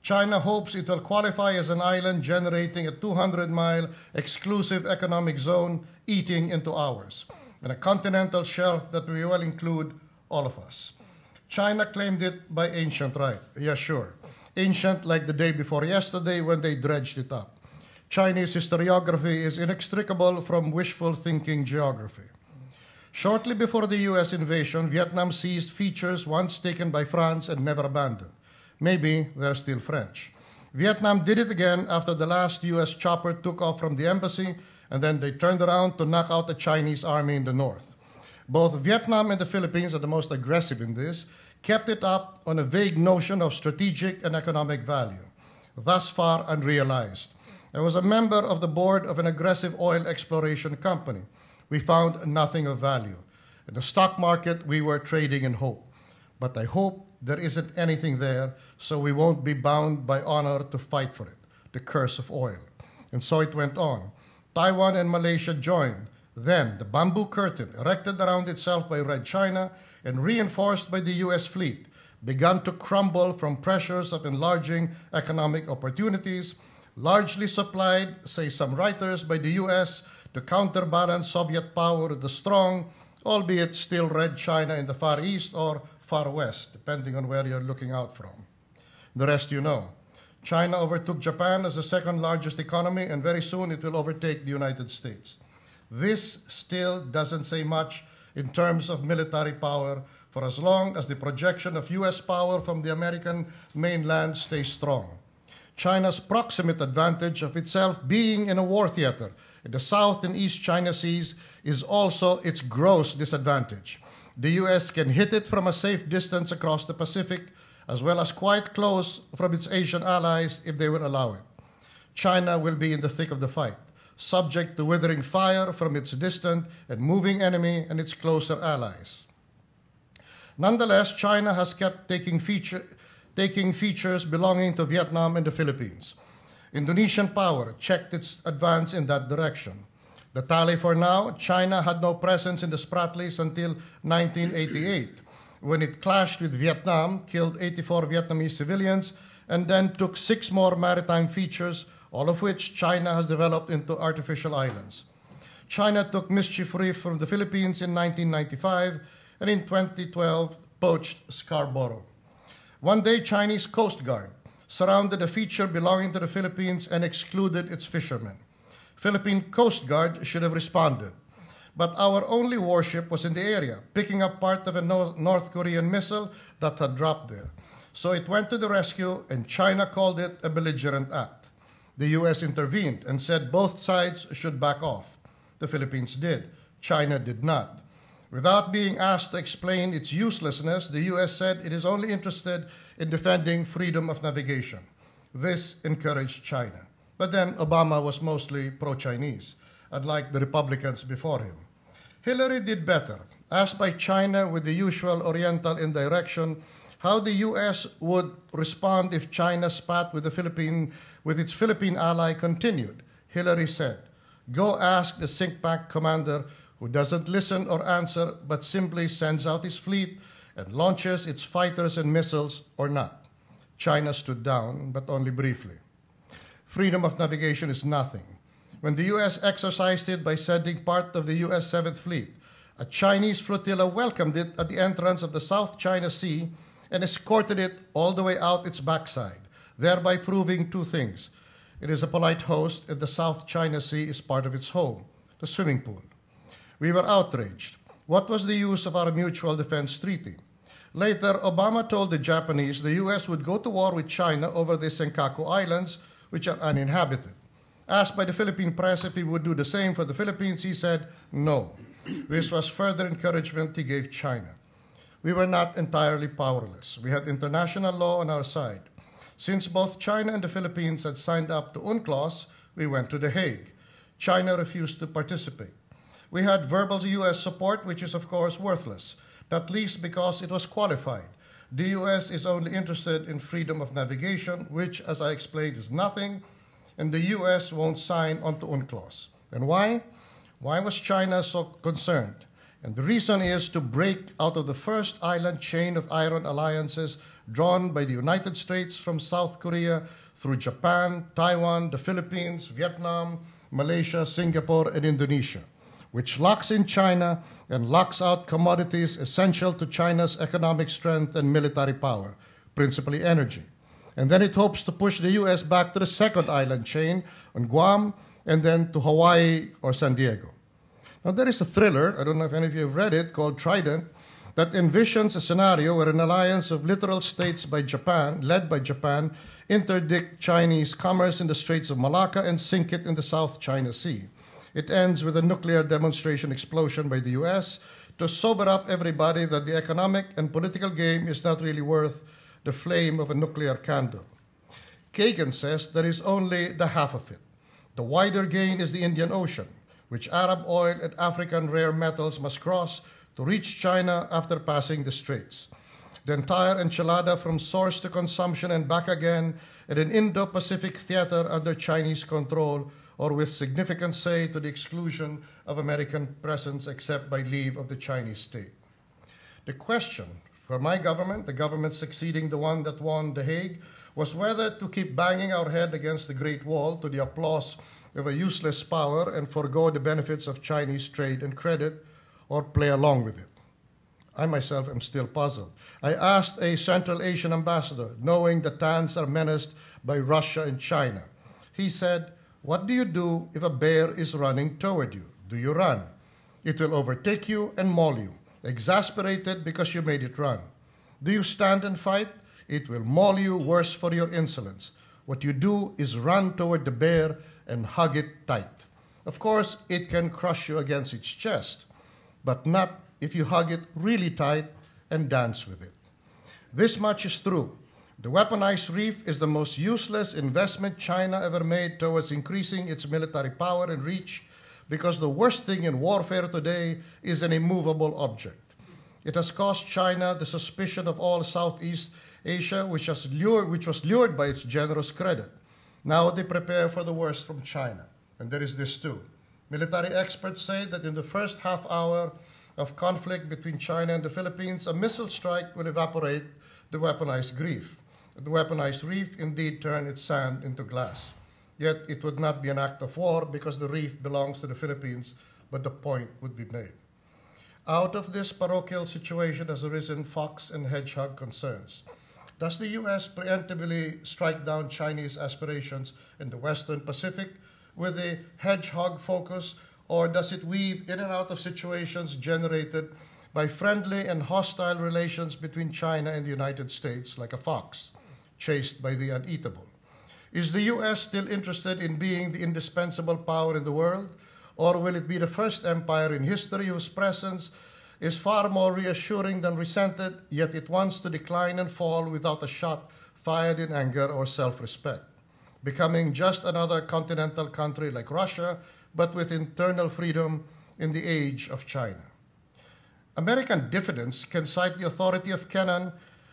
S6: China hopes it will qualify as an island generating a 200-mile exclusive economic zone eating into ours, and a continental shelf that we will include all of us. China claimed it by ancient right. Yes, sure. Ancient like the day before yesterday when they dredged it up. Chinese historiography is inextricable from wishful thinking geography. Shortly before the U.S. invasion, Vietnam seized features once taken by France and never abandoned. Maybe they're still French. Vietnam did it again after the last U.S. chopper took off from the embassy, and then they turned around to knock out the Chinese army in the north. Both Vietnam and the Philippines are the most aggressive in this, kept it up on a vague notion of strategic and economic value, thus far unrealized. I was a member of the board of an aggressive oil exploration company. We found nothing of value. In the stock market, we were trading in hope. But I hope there isn't anything there, so we won't be bound by honor to fight for it, the curse of oil. And so it went on. Taiwan and Malaysia joined. Then the bamboo curtain, erected around itself by Red China and reinforced by the U.S. fleet, began to crumble from pressures of enlarging economic opportunities, largely supplied, say some writers, by the US to counterbalance Soviet power with the strong, albeit still red China in the Far East or Far West, depending on where you're looking out from. The rest you know. China overtook Japan as the second largest economy, and very soon it will overtake the United States. This still doesn't say much in terms of military power, for as long as the projection of US power from the American mainland stays strong. China's proximate advantage of itself being in a war theater in the South and East China Seas is also its gross disadvantage. The US can hit it from a safe distance across the Pacific, as well as quite close from its Asian allies if they will allow it. China will be in the thick of the fight, subject to withering fire from its distant and moving enemy and its closer allies. Nonetheless, China has kept taking features belonging to Vietnam and the Philippines. Indonesian power checked its advance in that direction. The tally for now, China had no presence in the Spratlys until 1988, when it clashed with Vietnam, killed 84 Vietnamese civilians, and then took 6 more maritime features, all of which China has developed into artificial islands. China took Mischief Reef from the Philippines in 1995, and in 2012 poached Scarborough. One day, Chinese Coast Guard surrounded a feature belonging to the Philippines and excluded its fishermen. Philippine Coast Guard should have responded, but our only warship was in the area, picking up part of a North Korean missile that had dropped there. So it went to the rescue, and China called it a belligerent act. The US intervened and said both sides should back off. The Philippines did. China did not. Without being asked to explain its uselessness, the US said it is only interested in defending freedom of navigation. This encouraged China. But then Obama was mostly pro-Chinese, unlike the Republicans before him. Hillary did better. Asked by China with the usual Oriental indirection how the US would respond if China spat with its Philippine ally continued, Hillary said, "Go ask the CINCPAC commander who doesn't listen or answer but simply sends out his fleet and launches its fighters and missiles or not." China stood down, but only briefly. Freedom of navigation is nothing. When the US exercised it by sending part of the US 7th Fleet, a Chinese flotilla welcomed it at the entrance of the South China Sea and escorted it all the way out its backside, thereby proving 2 things. It is a polite host, and the South China Sea is part of its home, the swimming pool. We were outraged. What was the use of our mutual defense treaty? Later, Obama told the Japanese the US would go to war with China over the Senkaku Islands, which are uninhabited. Asked by the Philippine press if he would do the same for the Philippines, he said no. This was further encouragement he gave China. We were not entirely powerless. We had international law on our side. Since both China and the Philippines had signed up to UNCLOS, we went to The Hague. China refused to participate. We had verbal US support, which is of course worthless, not least because it was qualified. The US is only interested in freedom of navigation, which, as I explained, is nothing, and the US won't sign onto UNCLOS. And why? Why was China so concerned? And the reason is to break out of the first island chain of iron alliances drawn by the United States from South Korea through Japan, Taiwan, the Philippines, Vietnam, Malaysia, Singapore, and Indonesia, which locks in China and locks out commodities essential to China's economic strength and military power, principally energy. And then it hopes to push the US back to the second island chain on Guam and then to Hawaii or San Diego. Now, there is a thriller, I don't know if any of you have read it, called Trident, that envisions a scenario where an alliance of littoral states by Japan, led by Japan, interdict Chinese commerce in the Straits of Malacca and sink it in the South China Sea. It ends with a nuclear demonstration explosion by the US to sober up everybody that the economic and political game is not really worth the flame of a nuclear candle. Kagan says there is only the half of it. The wider gain is the Indian Ocean, which Arab oil and African rare metals must cross to reach China after passing the straits. The entire enchilada from source to consumption and back again in an Indo-Pacific theater under Chinese control, or with significant say to the exclusion of American presence except by leave of the Chinese state. The question for my government, the government succeeding the one that won The Hague, was whether to keep banging our head against the Great Wall to the applause of a useless power and forego the benefits of Chinese trade and credit, or play along with it. I myself am still puzzled. I asked a Central Asian ambassador, knowing the Tans are menaced by Russia and China. He said, "What do you do if a bear is running toward you? Do you run? It will overtake you and maul you, exasperated because you made it run. Do you stand and fight? It will maul you worse for your insolence. What you do is run toward the bear and hug it tight. Of course, it can crush you against its chest, but not if you hug it really tight and dance with it." This much is true. The weaponized reef is the most useless investment China ever made towards increasing its military power and reach, because the worst thing in warfare today is an immovable object. It has cost China the suspicion of all Southeast Asia, which was lured by its generous credit. Now they prepare for the worst from China. And there is this too. Military experts say that in the first half hour of conflict between China and the Philippines, a missile strike will evaporate the weaponized reef. The weaponized reef indeed turn its sand into glass. Yet it would not be an act of war because the reef belongs to the Philippines, but the point would be made. Out of this parochial situation has arisen fox and hedgehog concerns. Does the U.S. preemptively strike down Chinese aspirations in the Western Pacific with a hedgehog focus, or does it weave in and out of situations generated by friendly and hostile relations between China and the United States, like a fox chased by the uneatable? Is the U.S. still interested in being the indispensable power in the world, or will it be the first empire in history whose presence is far more reassuring than resented, yet it wants to decline and fall without a shot fired in anger or self-respect, becoming just another continental country like Russia, but with internal freedom in the age of China? American diffidence can cite the authority of Kennan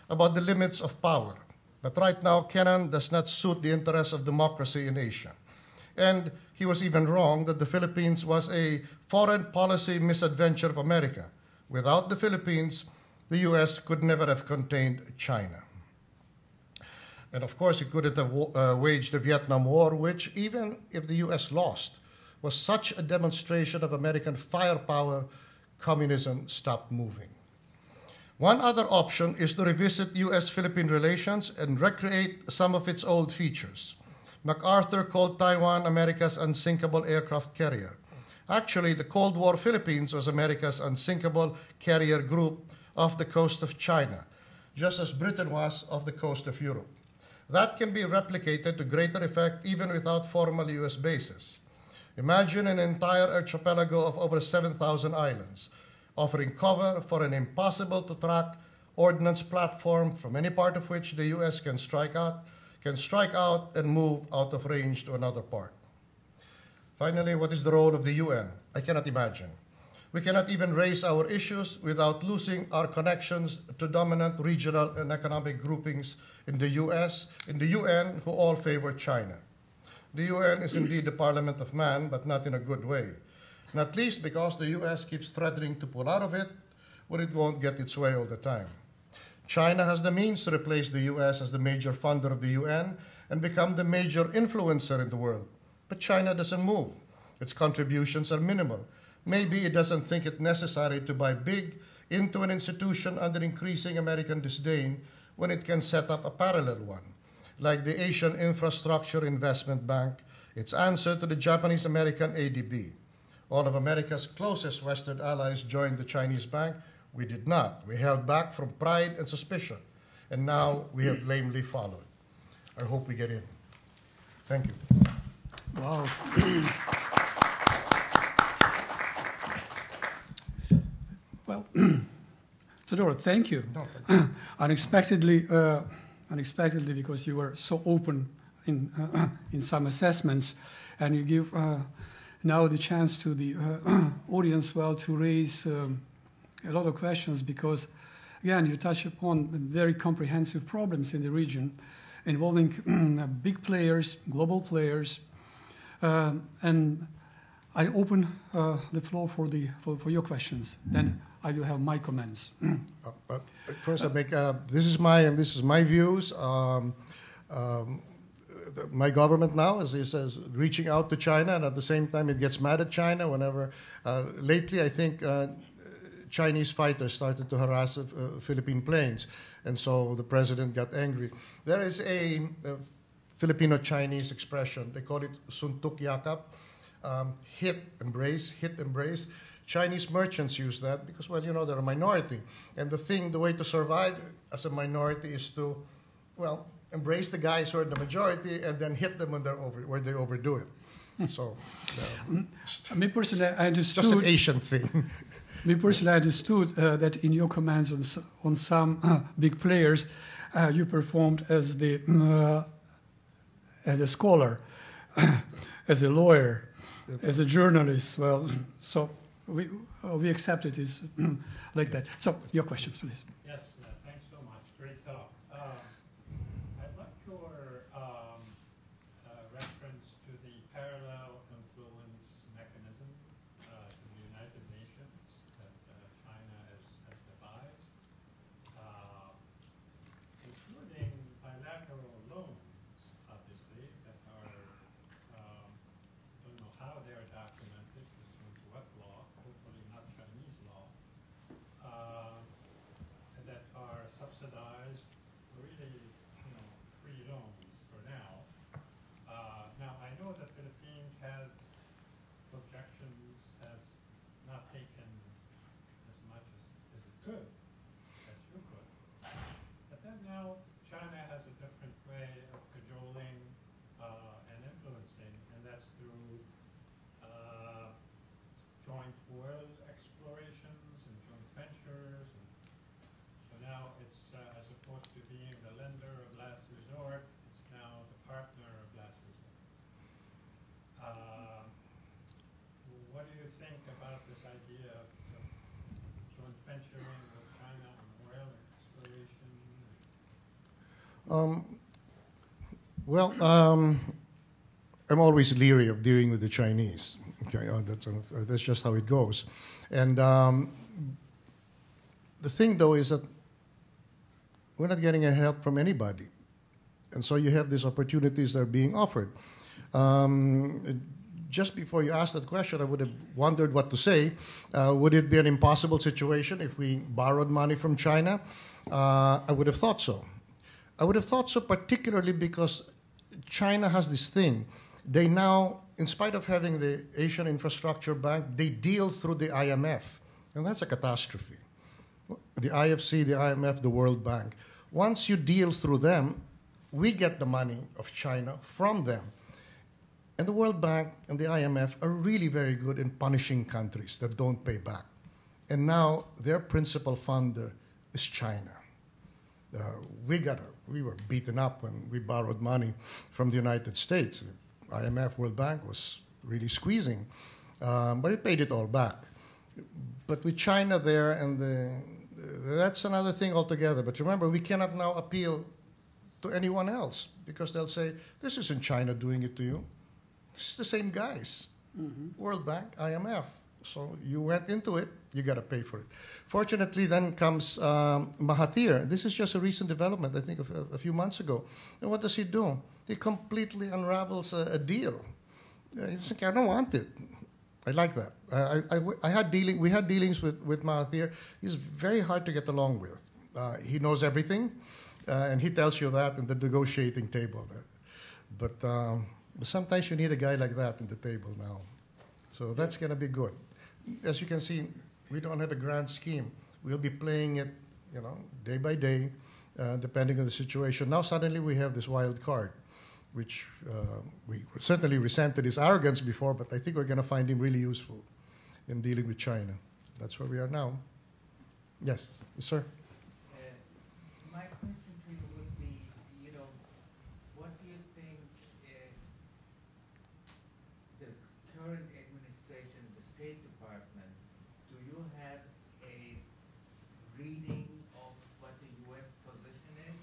S6: about the limits of power, but right now Kennan does not suit the interests of democracy in Asia. And he was even wrong that the Philippines was a foreign policy misadventure of America. Without the Philippines, the U.S. could never have contained China. And of course, it couldn't have waged the Vietnam War, which, even if the U.S. lost, was such a demonstration of American firepower, communism stopped moving. One other option is to revisit U.S.-Philippine relations and recreate some of its old features. MacArthur called Taiwan America's unsinkable aircraft carrier. Actually, the Cold War Philippines was America's unsinkable carrier group off the coast of China, just as Britain was off the coast of Europe. That can be replicated to greater effect even without formal U.S. bases. Imagine an entire archipelago of over 7,000 islands, offering cover for an impossible-to-track ordnance platform from any part of which the U.S. can strike out and move out of range to another part. Finally, what is the role of the UN? I cannot imagine. We cannot even raise our issues without losing our connections to dominant regional and economic groupings in the UN, who all favor China. The UN is indeed the parliament of man, but not in a good way. Not least because the US keeps threatening to pull out of it when it won't get its way all the time. China has the means to replace the US as the major funder of the UN and become the major influencer in the world. But China doesn't move. Its contributions are minimal. Maybe it doesn't think it necessary to buy big into an institution under increasing American disdain when it can set up a parallel one, like the Asian Infrastructure Investment Bank, its answer to the Japanese-American ADB. All of America's closest Western allies joined the Chinese bank. We did not. We held back from pride and suspicion, and now we have lamely followed. I hope we get in. Thank you.
S1: Wow. Well, Teodoro, thank you.
S6: No, thank you.
S1: Unexpectedly, because you were so open in some assessments, and you give now the chance to the audience, well, to raise a lot of questions, because, again, you touch upon very comprehensive problems in the region involving big players, global players, and I open the floor for your questions. Then I will have my comments.
S6: First, I make this is my views. My government now is reaching out to China, and at the same time it gets mad at China whenever. Lately, I think Chinese fighters started to harass Philippine planes, and so the president got angry. There is a Filipino-Chinese expression. They call it suntuk yakap, hit, embrace, hit, embrace. Chinese merchants use that because, well, you know, they're a minority. And the way to survive as a minority is to, well, embrace the guys who are the majority and then hit them where they overdo it. So,
S1: me personally, I understood.
S6: Just an Asian thing.
S1: Me personally, I understood that in your commands on some big players, you performed as a scholar, as a lawyer, as a journalist. Well, so we accept it is like that. So, your questions, please.
S4: Yes, thanks so much. Great talk. I'd like your reference to the parallel influence mechanism to the United Nations that China has devised, including bilateral loans, obviously, that are, don't know how they're documented, pursuant to what law, hopefully not Chinese law, that are subsidized, really, free loans for now. Now, I know the Philippines has projections, has not taken as much as it could, as you could. But then now, China has a different way of cajoling and influencing, and that's through joint oil explorations and joint ventures. And so now it's, as opposed to being the lender of last resort, it's now the partner of last resort. What do you think about this idea of joint venturing with China on oil exploration?
S6: I'm always leery of dealing with the Chinese. Okay, that's just how it goes. And the thing, though, is that we're not getting any help from anybody. And so you have these opportunities that are being offered. Just before you asked that question, I would have wondered what to say. Would it be an impossible situation if we borrowed money from China? I would have thought so. I would have thought so particularly because China has this thing. They now, in spite of having the Asian Infrastructure Bank, they deal through the IMF. And that's a catastrophe. The IFC, the IMF, the World Bank. Once you deal through them, we get the money of China from them. And the World Bank and the IMF are really very good in punishing countries that don't pay back. And now their principal funder is China. We were beaten up when we borrowed money from the United States. The IMF, World Bank was really squeezing, but it paid it all back. But with China there, and that's another thing altogether. But remember, we cannot now appeal to anyone else because they'll say, this isn't China doing it to you. This is the same guys, World Bank, IMF. So you went into it, you got to pay for it. Fortunately, then comes Mahathir. This is just a recent development, I think, of a few months ago. And what does he do? He completely unravels a deal. He's like, I don't want it. I like that. We had dealings with Mahathir. He's very hard to get along with. He knows everything, and he tells you that in the negotiating table. But sometimes you need a guy like that in the table now. So that's going to be good. As you can see, we don't have a grand scheme. We'll be playing it, day by day, depending on the situation. Now suddenly we have this wild card, which we certainly resented his arrogance before, but I think we're going to find him really useful in dealing with China. That's where we are now. Yes, sir.
S3: My question to you would be, what do you think the current administration, the State Department, do you have a reading of what the U.S. position is?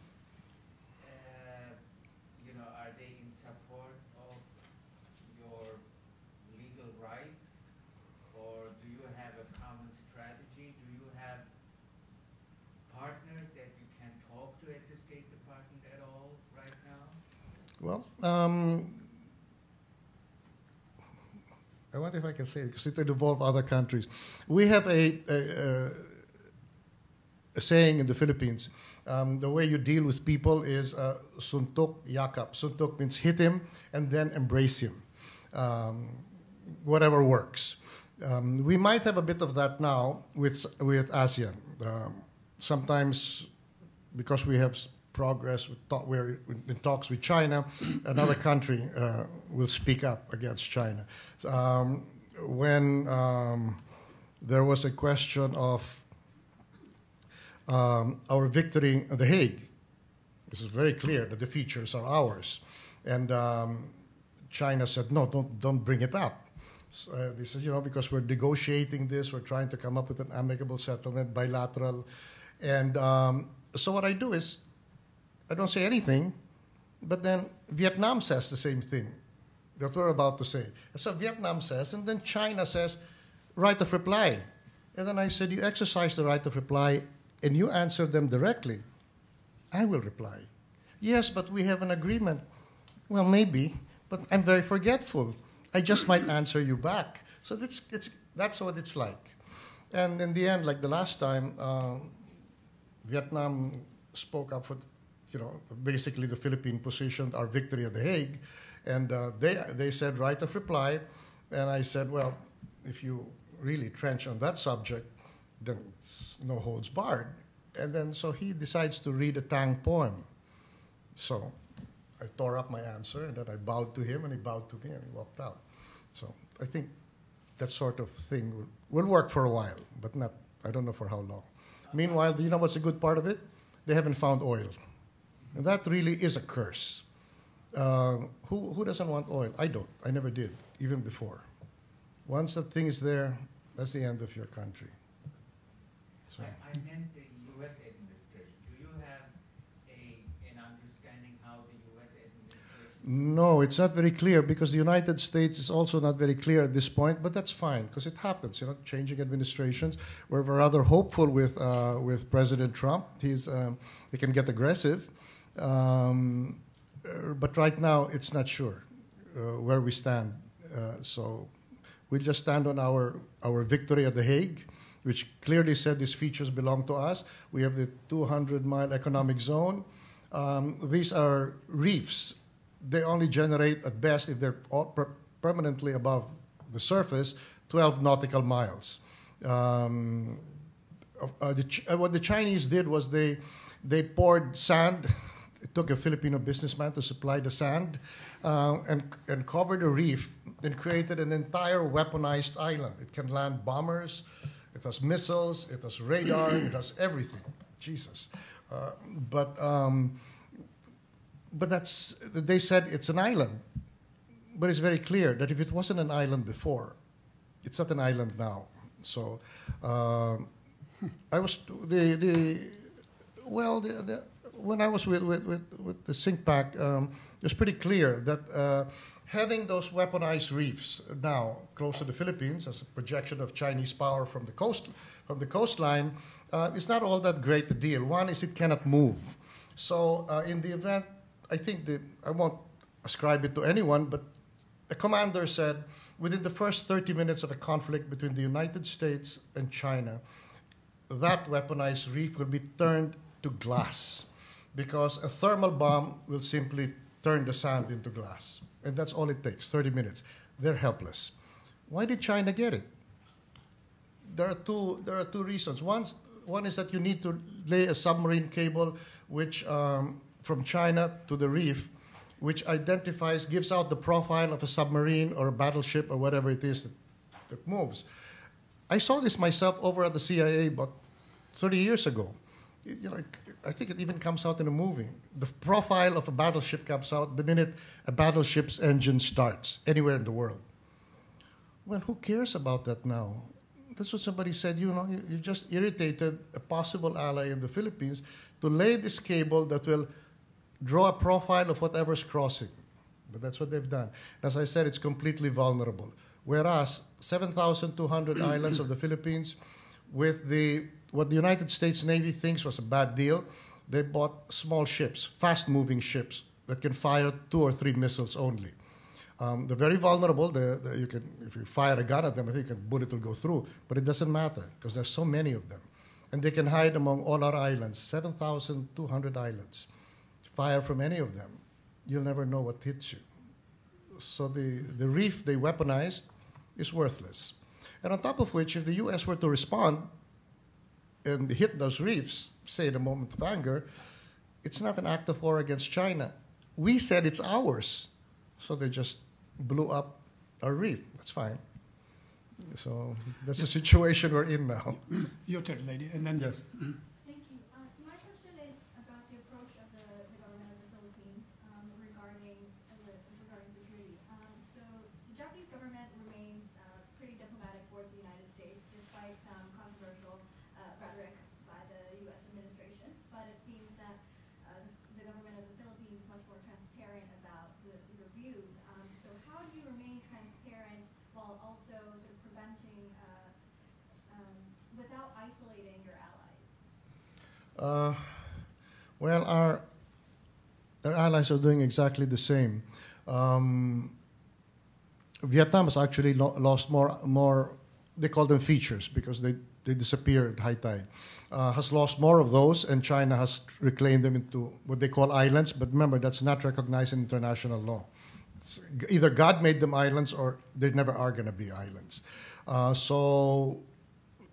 S3: Are they in support of your legal rights? Or do you have a common strategy? Do you have partners that you can talk to at the State Department at all right now?
S6: I wonder if I can say it, because it will involve other countries. We have a saying in the Philippines. The way you deal with people is suntok yakap. Suntok means hit him and then embrace him. Whatever works. We might have a bit of that now with ASEAN. Sometimes, because we have progress, we're in talks with China, another country will speak up against China. When there was a question of our victory at The Hague, this is very clear that the features are ours. And China said, no, don't bring it up. So, they said, because we're negotiating this, we're trying to come up with an amicable settlement, bilateral. And so what I do is, I don't say anything, but then Vietnam says the same thing that we're about to say. So Vietnam says, and then China says, right of reply. And then I said, you exercise the right of reply and you answer them directly. I will reply. Yes, but we have an agreement. Well, maybe, but I'm very forgetful. I just might answer you back. So that's what it's like. And in the end, like the last time, Vietnam spoke up for, basically the Philippine position, our victory at The Hague. And they said right of reply. And I said, well, if you really trench on that subject, then it's no holds barred. And then so he decides to read a Tang poem. So I tore up my answer, and then I bowed to him, and he bowed to me, and he walked out. So I think that sort of thing will work for a while, but not, I don't know for how long. Meanwhile, do you know what's a good part of it? They haven't found oil. And that really is a curse. Who doesn't want oil? I don't. I never did, even before. Once that thing is there, that's the end of your country. So.
S3: I meant the U.S. administration. Do you have an understanding how the U.S. administration...
S6: No, it's not very clear, because the United States is also not very clear at this point, but that's fine, because it happens, changing administrations. We're rather hopeful with President Trump. He can get aggressive, but right now it's not sure where we stand. So we'll just stand on our victory at The Hague, which clearly said these features belong to us. We have the 200-mile economic zone. These are reefs. They only generate, at best, if they're permanently above the surface, 12 nautical miles. What the Chinese did was they poured sand. It took a Filipino businessman to supply the sand and covered a reef and created an entire weaponized island. It can land bombers. It has missiles, it has radar, it has everything. Jesus. But that's, they said it's an island. But it's very clear that if it wasn't an island before, it's not an island now. So I was, when I was with the SINCPAC, it was pretty clear that having those weaponized reefs now close to the Philippines as a projection of Chinese power from the coastline is not all that great a deal. One is it cannot move. So in the event, I think I won't ascribe it to anyone, but a commander said within the first 30 minutes of a conflict between the United States and China, that weaponized reef will be turned to glass, because a thermal bomb will simply turn the sand into glass. And that's all it takes, 30 minutes. They're helpless. Why did China get it? There are two reasons. One is that you need to lay a submarine cable which from China to the reef, which gives out the profile of a submarine or a battleship or whatever it is that moves. I saw this myself over at the CIA about 30 years ago. I think it even comes out in a movie. The profile of a battleship comes out the minute a battleship's engine starts anywhere in the world. Well, who cares about that now? That's what somebody said. You just irritated a possible ally in the Philippines to lay this cable that will draw a profile of whatever's crossing. But that's what they've done. As I said, it's completely vulnerable. Whereas 7,200 islands of the Philippines, with what the United States Navy thinks was a bad deal, they bought small ships, fast-moving ships, that can fire 2 or 3 missiles only. They're very vulnerable. If you fire a gun at them, I think a bullet will go through, but it doesn't matter because there's so many of them. And they can hide among all our islands, 7,200 islands. Fire from any of them, you'll never know what hits you. So the reef they weaponized is worthless. And on top of which, if the U.S. were to respond and hit those reefs, say in a moment of anger, it's not an act of war against China. We said it's ours. So they just blew up our reef. That's fine. So that's the situation we're in now.
S1: Your turn, lady. And then
S6: yes.
S5: Thank you. So my question is about the approach of the government of the Philippines regarding security. So the Japanese government remains pretty diplomatic towards the United States, despite some controversial rhetoric by the U.S. administration. But it seems that the government of the Philippines is much more transparent about your views. So how do you remain transparent while also sort of preventing, without isolating your allies?
S6: Well, our allies are doing exactly the same. Vietnam has actually lost more, they call them features because they disappeared at high tide, has lost more of those, and China has reclaimed them into what they call islands. But remember, that's not recognized in international law. Either God made them islands or they never are going to be islands. So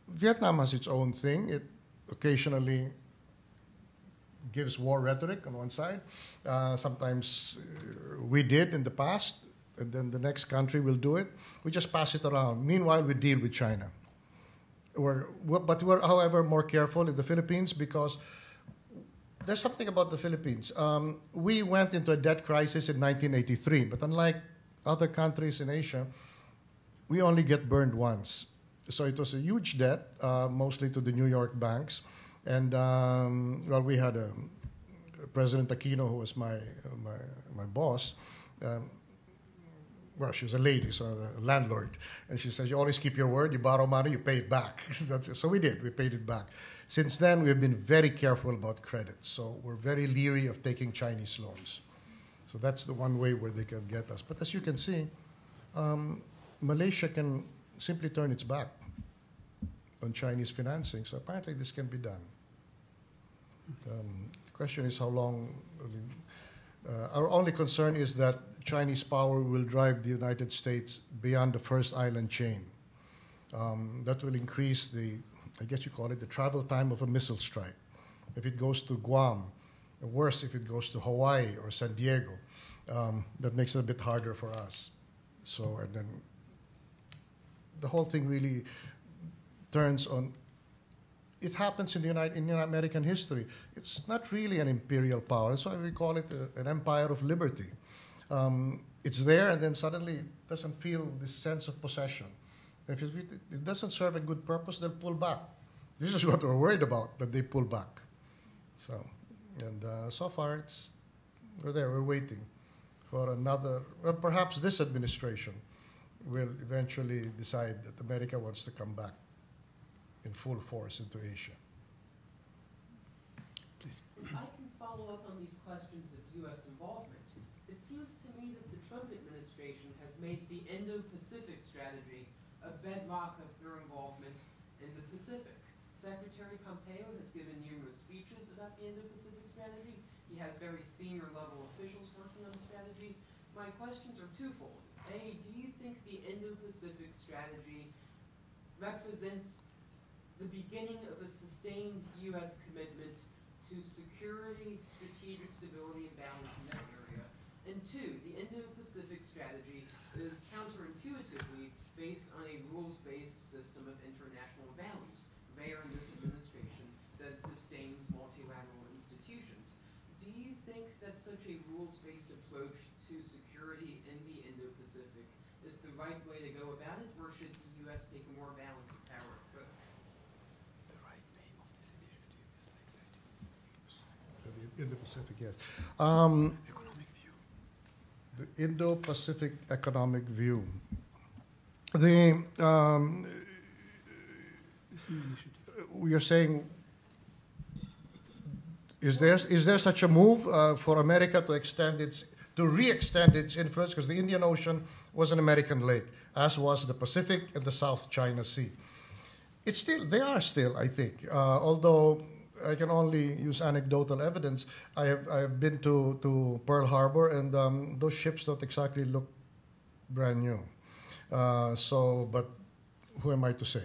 S6: Vietnam has its own thing. It occasionally gives war rhetoric on one side. Sometimes we did in the past, and then the next country will do it. We just pass it around. Meanwhile, we deal with China. But we're, however, more careful in the Philippines because there's something about the Philippines. We went into a debt crisis in 1983, but unlike other countries in Asia, we only get burned once. So it was a huge debt, mostly to the New York banks. And, well, we had President Aquino, who was my boss. Well, she was a lady, so a landlord. And she says, you always keep your word, you borrow money, you pay it back. So we did, we paid it back. Since then, we've been very careful about credit. So we're very leery of taking Chinese loans. So that's the one way where they can get us. But as you can see, Malaysia can simply turn its back on Chinese financing. So apparently this can be done. The question is how long. Our only concern is that Chinese power will drive the United States beyond the first island chain. That will increase I guess you call it, the travel time of a missile strike. If it goes to Guam, or worse, if it goes to Hawaii or San Diego, that makes it a bit harder for us. So, and then the whole thing really turns on, it happens in American history. It's not really an imperial power. That's why we call it an empire of liberty. It's there, and then suddenly it doesn't feel this sense of possession. If it doesn't serve a good purpose, they'll pull back. This is what we're worried about, that they pull back. So, and so far, we're there. We're waiting for another. Well, perhaps this administration will eventually decide that America wants to come back in full force into Asia.
S1: please.
S7: I can follow up on these questions of U.S. involvement. It seems to me that the Trump administration has made the Indo-Pacific strategy a bedrock of their involvement in the Pacific. Secretary Pompeo has given numerous speeches about the Indo-Pacific strategy. He has very senior level officials working on the strategy. My questions are twofold. A, do you think the Indo-Pacific strategy represents the beginning of a sustained U.S. commitment to security, strategic stability, and balance in that area? And two, the Indo-Pacific strategy is counterintuitively based on a rules-based system of international values, rare in this administration that disdains multilateral institutions. Do you think that such a rules-based approach to security in the Indo-Pacific is the right way to go about it, or should the U.S. take a more balanced power approach?
S1: The right name of this initiative is like that.
S6: Indo-Pacific, yes.
S1: Economic view.
S6: The Indo-Pacific economic view. We are saying Is there such a move for America to re-extend its influence? Because the Indian Ocean was an American lake, as was the Pacific and the South China Sea. They are still, I think, although I can only use anecdotal evidence. I have been to Pearl Harbor, and those ships don't exactly look brand new. But who am I to say?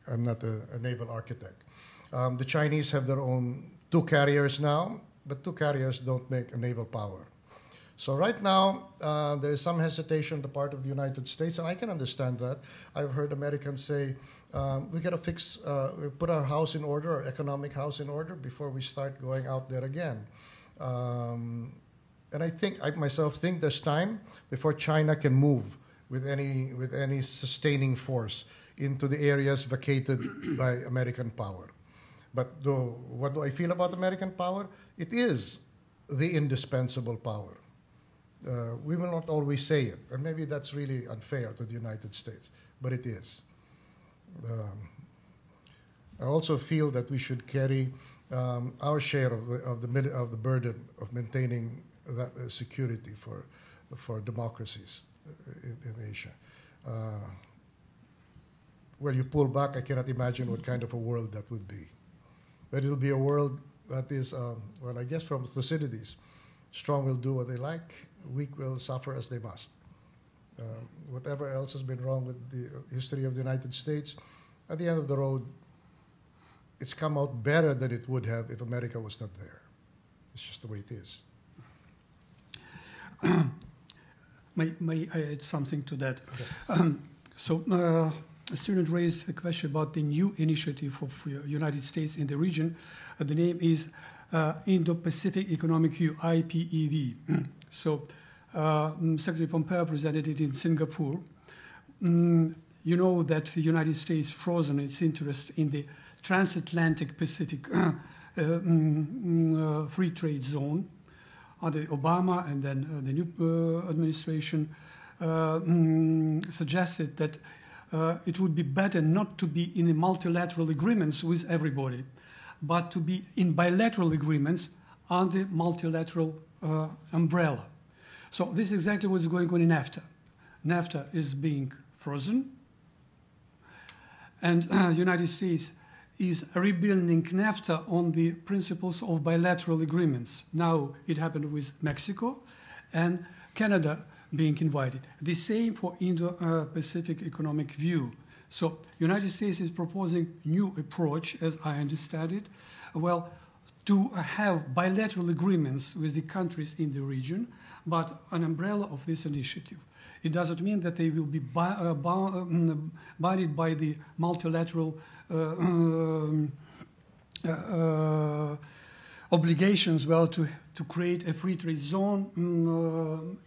S6: I'm not a naval architect. The Chinese have their own 2 carriers now, but 2 carriers don't make a naval power. So right now, there is some hesitation on the part of the United States, and I can understand that. I've heard Americans say, we got to put our house in order, our economic house in order, before we start going out there again. And I myself think there's time before China can move with any sustaining force into the areas vacated by American power. But what do I feel about American power? It is the indispensable power. We will not always say it, and maybe that's really unfair to the United States, but it is. I also feel that we should carry our share of the burden of maintaining that security for democracies in Asia. Where you pull back, I cannot imagine what kind of a world that would be. But it'll be a world that is, I guess from Thucydides, strong will do what they like, weak will suffer as they must. Whatever else has been wrong with the history of the United States, at the end of the road, it's come out better than it would have if America was not there. It's just the way it is.
S1: May I add something to that?
S6: Yes.
S1: A student raised the question about the new initiative of the United States in the region. The name is Indo-Pacific Economic View, IPEV. Secretary Pompeo presented it in Singapore. You know that the United States frozen its interest in the transatlantic Pacific free trade zone under Obama, and then the new administration suggested that it would be better not to be in multilateral agreements with everybody, but to be in bilateral agreements under multilateral umbrella. So this is exactly what's going on in NAFTA. NAFTA is being frozen, and United States is rebuilding NAFTA on the principles of bilateral agreements. Now it happened with Mexico and Canada being invited. The same for Indo-Pacific Economic View. So United States is proposing new approach, as I understand it, to have bilateral agreements with the countries in the region, but an umbrella of this initiative. It doesn't mean that they will be bounded by the multilateral obligations, to create a free trade zone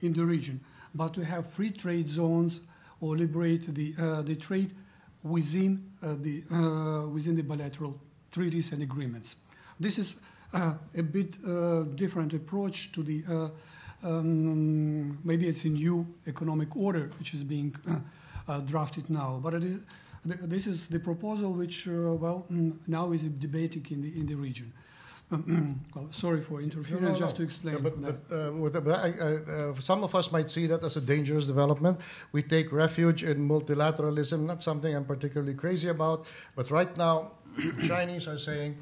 S1: in the region, but to have free trade zones or liberate the trade within the bilateral treaties and agreements. This is a bit different approach to the maybe it's a new economic order which is being drafted now, but this is the proposal which now is debating in the region. Sorry for interfering, just to explain.
S6: Some of us might see that as a dangerous development. We take refuge in multilateralism, not something I'm particularly crazy about, but right now the Chinese are saying,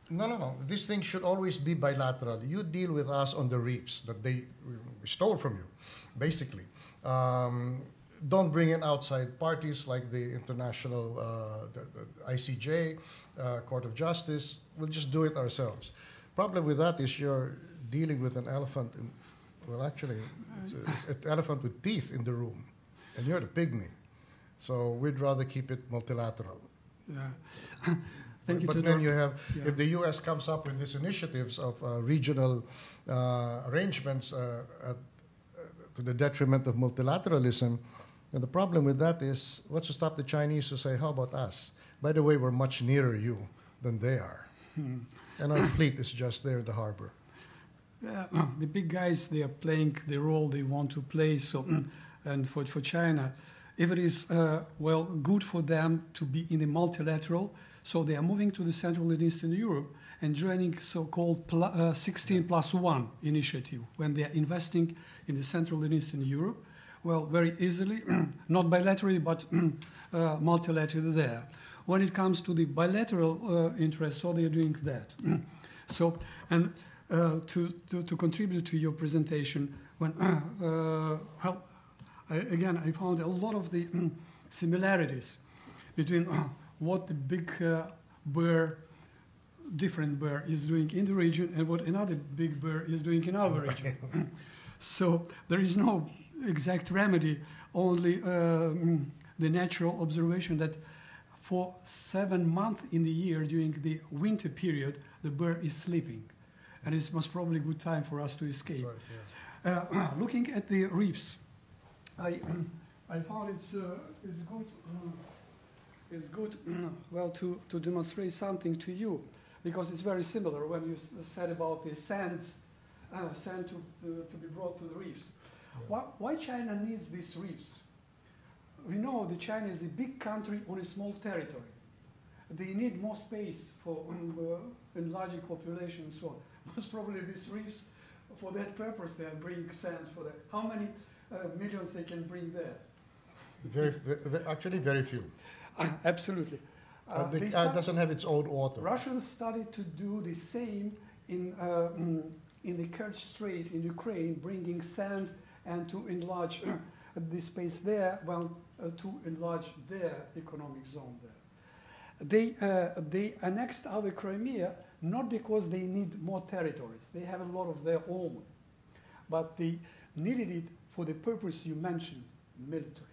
S6: no, this thing should always be bilateral. You deal with us on the reefs that we stole from you, basically. Don't bring in outside parties like the international the ICJ, Court of Justice. We'll just do it ourselves. Problem with that is you're dealing with an elephant. Actually, it's an elephant with teeth in the room, and you're the pygmy. So we'd rather keep it multilateral.
S1: Yeah. Thank you.
S6: But then you have, if the U.S. comes up with these initiatives of regional arrangements to the detriment of multilateralism, and the problem with that is, what's to stop the Chinese to say, how about us? By the way, we're much nearer you than they are. And our fleet is just there in the harbor.
S1: The big guys, they are playing the role they want to play. So, and for China, if it is, well, good for them to be in the multilateral, so they are moving to the Central and Eastern Europe and joining so-called 16+1 initiative, when they are investing in the Central and Eastern Europe, well, very easily, not bilaterally, but multilaterally there. When it comes to the bilateral interests, so they are doing that. So, and to contribute to your presentation, when, well, again, I found a lot of the similarities between what the big different bear is doing in the region and what another big bear is doing in our region. So there is no exact remedy, only the natural observation that for 7 months in the year during the winter period, the bear is sleeping. And it's most probably a good time for us to escape.
S6: Right, yeah.
S1: Looking at the reefs, I found it's good well, to demonstrate something to you, because it's very similar when you said about the sand to be brought to the reefs. Yeah. Why China needs these reefs? We know that China is a big country on a small territory. They need more space for enlarging population and so on. Most probably these reefs, for that purpose, they are bringing sands for that. How many millions they can bring there?
S6: Actually, very few.
S1: Absolutely.
S6: It doesn't have its own water.
S1: Russians started to do the same in the Kerch Strait in Ukraine, bringing sand and to enlarge the space there, well, to enlarge their economic zone there. They annexed our Crimea not because they need more territories. They have a lot of their own. But they needed it for the purpose you mentioned, military.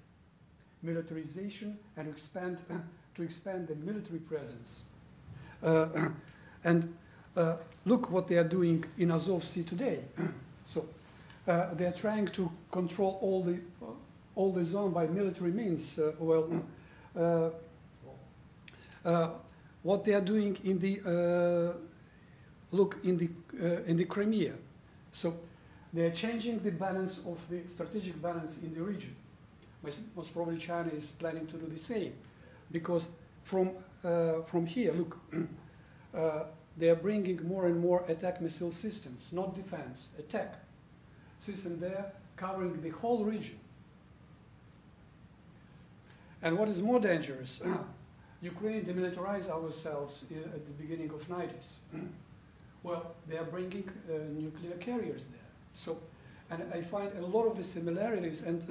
S1: Militarization and to expand the military presence. Look what they are doing in Azov Sea today. So they are trying to control all the zone by military means. What they are doing in the in the Crimea. So they are changing the balance of the strategic balance in the region. Most probably China is planning to do the same, because from here, look, they are bringing more and more attack missile systems, not defense, attack system there, covering the whole region. And what is more dangerous, Ukraine demilitarized ourselves at the beginning of 90s. Well, they are bringing nuclear carriers there. So, and I find a lot of the similarities, and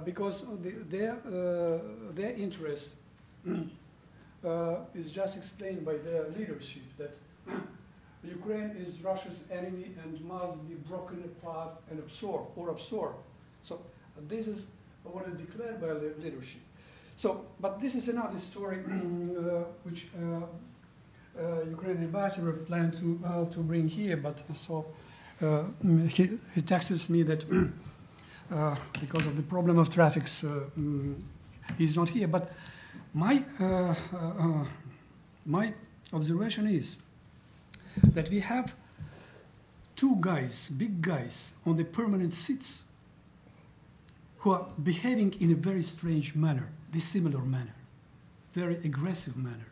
S1: because their interest is just explained by their leadership, that Ukraine is Russia's enemy and must be broken apart and absorbed. So this is what is declared by the leadership. So, but this is another story which Ukrainian ambassador planned to bring here, but so he texted me that because of the problem of traffic, he's not here. But my observation is that we have two guys, big guys, on the permanent seats who are behaving in a very strange manner, dissimilar manner, very aggressive manner.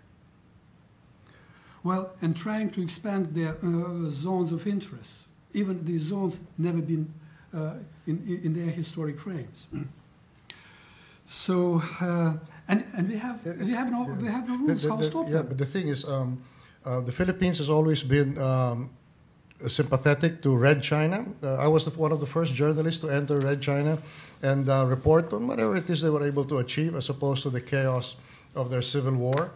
S1: Well, and trying to expand their zones of interest. Even these zones never been in their historic frames. So, and we have no rules how to stop them.
S6: Yeah, but the thing is, the Philippines has always been sympathetic to Red China. I was one of the first journalists to enter Red China and report on whatever it is they were able to achieve, as opposed to the chaos of their civil war.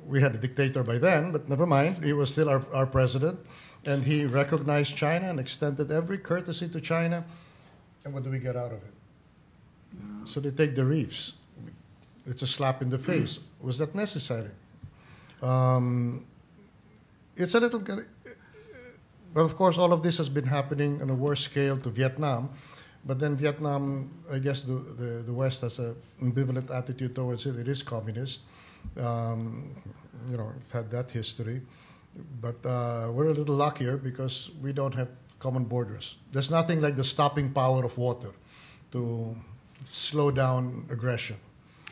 S6: We had a dictator by then, but never mind. He was still our president, and he recognized China and extended every courtesy to China. And what do we get out of it? So they take the reefs. It's a slap in the face. Was that necessary? It's a little... Well, of course, all of this has been happening on a worse scale to Vietnam. But then Vietnam, I guess the West has an ambivalent attitude towards it. It is communist. It had that history. But we're a little luckier because we don't have common borders. There's nothing like the stopping power of water. to slow down aggression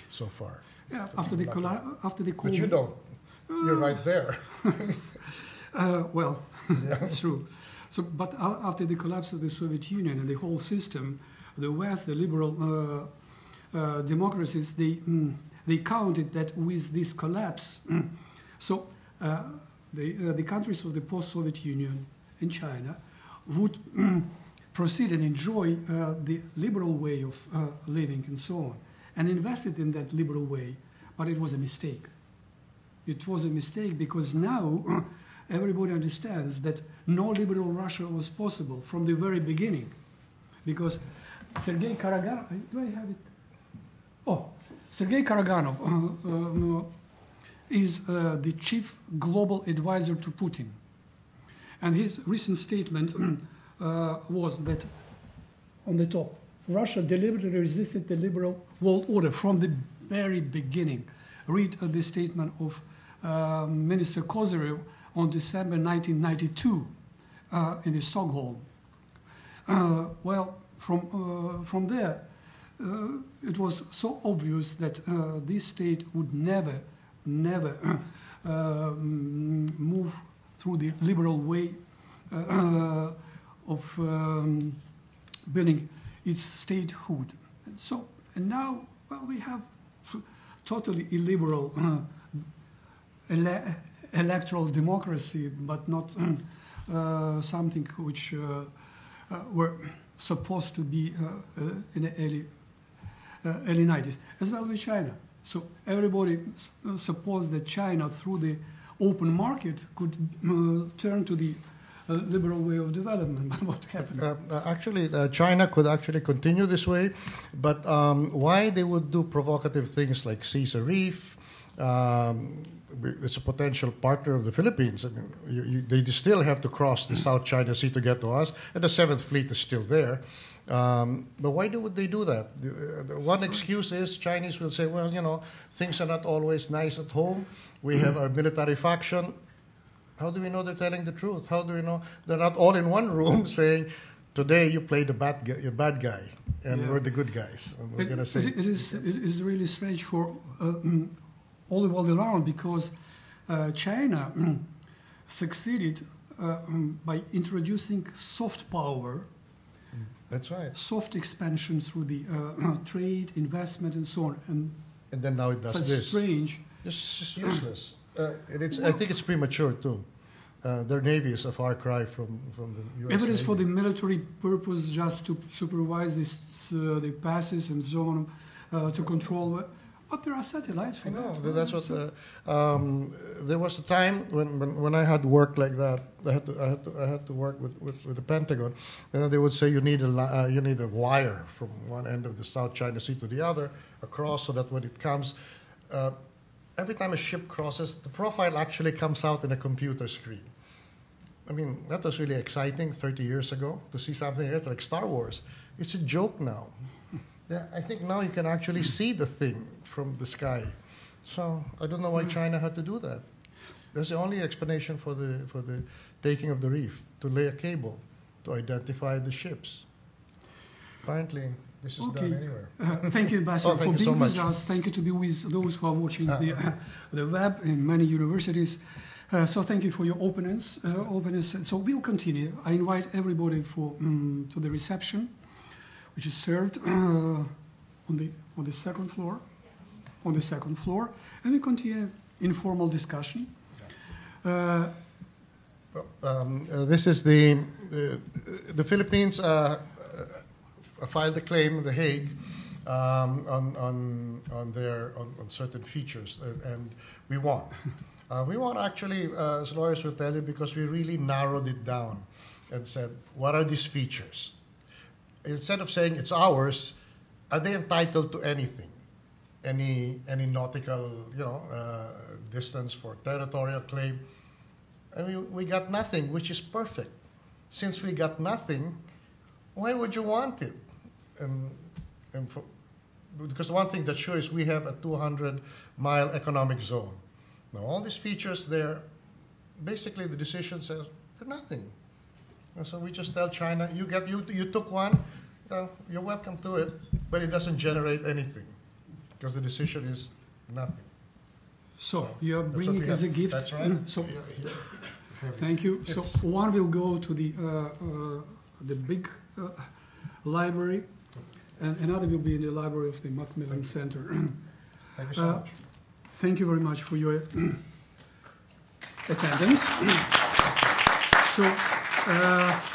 S6: so far.
S1: Yeah, after the
S6: But you don't. You're right there.
S1: Well, that's true. So, but after the collapse of the Soviet Union and the whole system, the West, the liberal democracies, they counted that with this collapse, so the countries of the post-Soviet Union and China would proceed and enjoy the liberal way of living and so on, and invested in that liberal way, but it was a mistake. It was a mistake because now everybody understands that no liberal Russia was possible from the very beginning, because Sergei Karaganov, do I have it? Oh, Sergei Karaganov is the chief global advisor to Putin. And his recent statement was that, on the top, Russia deliberately resisted the liberal world order from the very beginning. Read the statement of Minister Kozyrev on December 1992 in Stockholm. Well, from there, it was so obvious that this state would never move through the liberal way of building its statehood. And now, well, we have totally illiberal electoral democracy, but not something which were supposed to be in the early 90s, as well with China. So everybody supposed that China, through the open market, could turn to the liberal way of development. But what happened?
S6: Actually, China could actually continue this way, but why they would do provocative things like seize a reef? It's a potential partner of the Philippines. I mean, they still have to cross the South China Sea to get to us, and the 7th Fleet is still there. But why would they do that? The one excuse is Chinese will say, well, you know, things are not always nice at home. We have our military faction. How do we know they're telling the truth? How do we know they're not all in one room saying, today you play the bad guy, and we're the good guys? And we're gonna say
S1: it is really strange for all the world around, because China succeeded by introducing soft power.
S6: That's right.
S1: Soft expansion through the trade, investment, and so on. And
S6: then now it does this.
S1: Strange.
S6: It's just useless. I think it's premature too. Their navy is a far cry from the U.S.
S1: If it is
S6: Navy.
S1: for the military purpose, just to supervise this, the passes and so on, to control. But there are satellites for that.
S6: No, that's what. There was a time when I had work like that. I had to work with the Pentagon, and they would say you need a wire from one end of the South China Sea to the other across, so that when it comes, every time a ship crosses, the profile actually comes out in a computer screen. I mean, that was really exciting 30 years ago to see something like Star Wars. It's a joke now. I think now you can actually see the thing from the sky. So I don't know why China had to do that. That's the only explanation for the taking of the reef, to lay a cable to identify the ships. Apparently, this is done anywhere.
S1: Thank you, Ambassador, for being with us. Thank you to be with those who are watching the web in many universities. So thank you for your openness. So we'll continue. I invite everybody to the reception, which is served on the second floor. On the second floor, and we continue informal discussion.
S6: This is the Philippines filed a claim in The Hague on certain features, and we won. We won actually, as lawyers will tell you, because we really narrowed it down and said, what are these features? Instead of saying it's ours, are they entitled to anything? Any nautical, distance for territorial claim? And we got nothing, which is perfect. Since we got nothing, why would you want it? Because one thing that's sure is we have a 200-mile economic zone. Now, all these features there, basically the decision says they're nothing. And so we just tell China, you took one, Well, you're welcome to it, but it doesn't generate anything because the decision is nothing.
S1: So you are
S6: That's
S1: bringing
S6: what we
S1: as a
S6: have.
S1: gift.
S6: That's right.
S1: So
S6: Yeah, yeah.
S1: thank you. So one will go to the big library, and another will be in the library of the Macmillan Center.
S6: Thank you so much.
S1: Thank you very much for your attendance. So.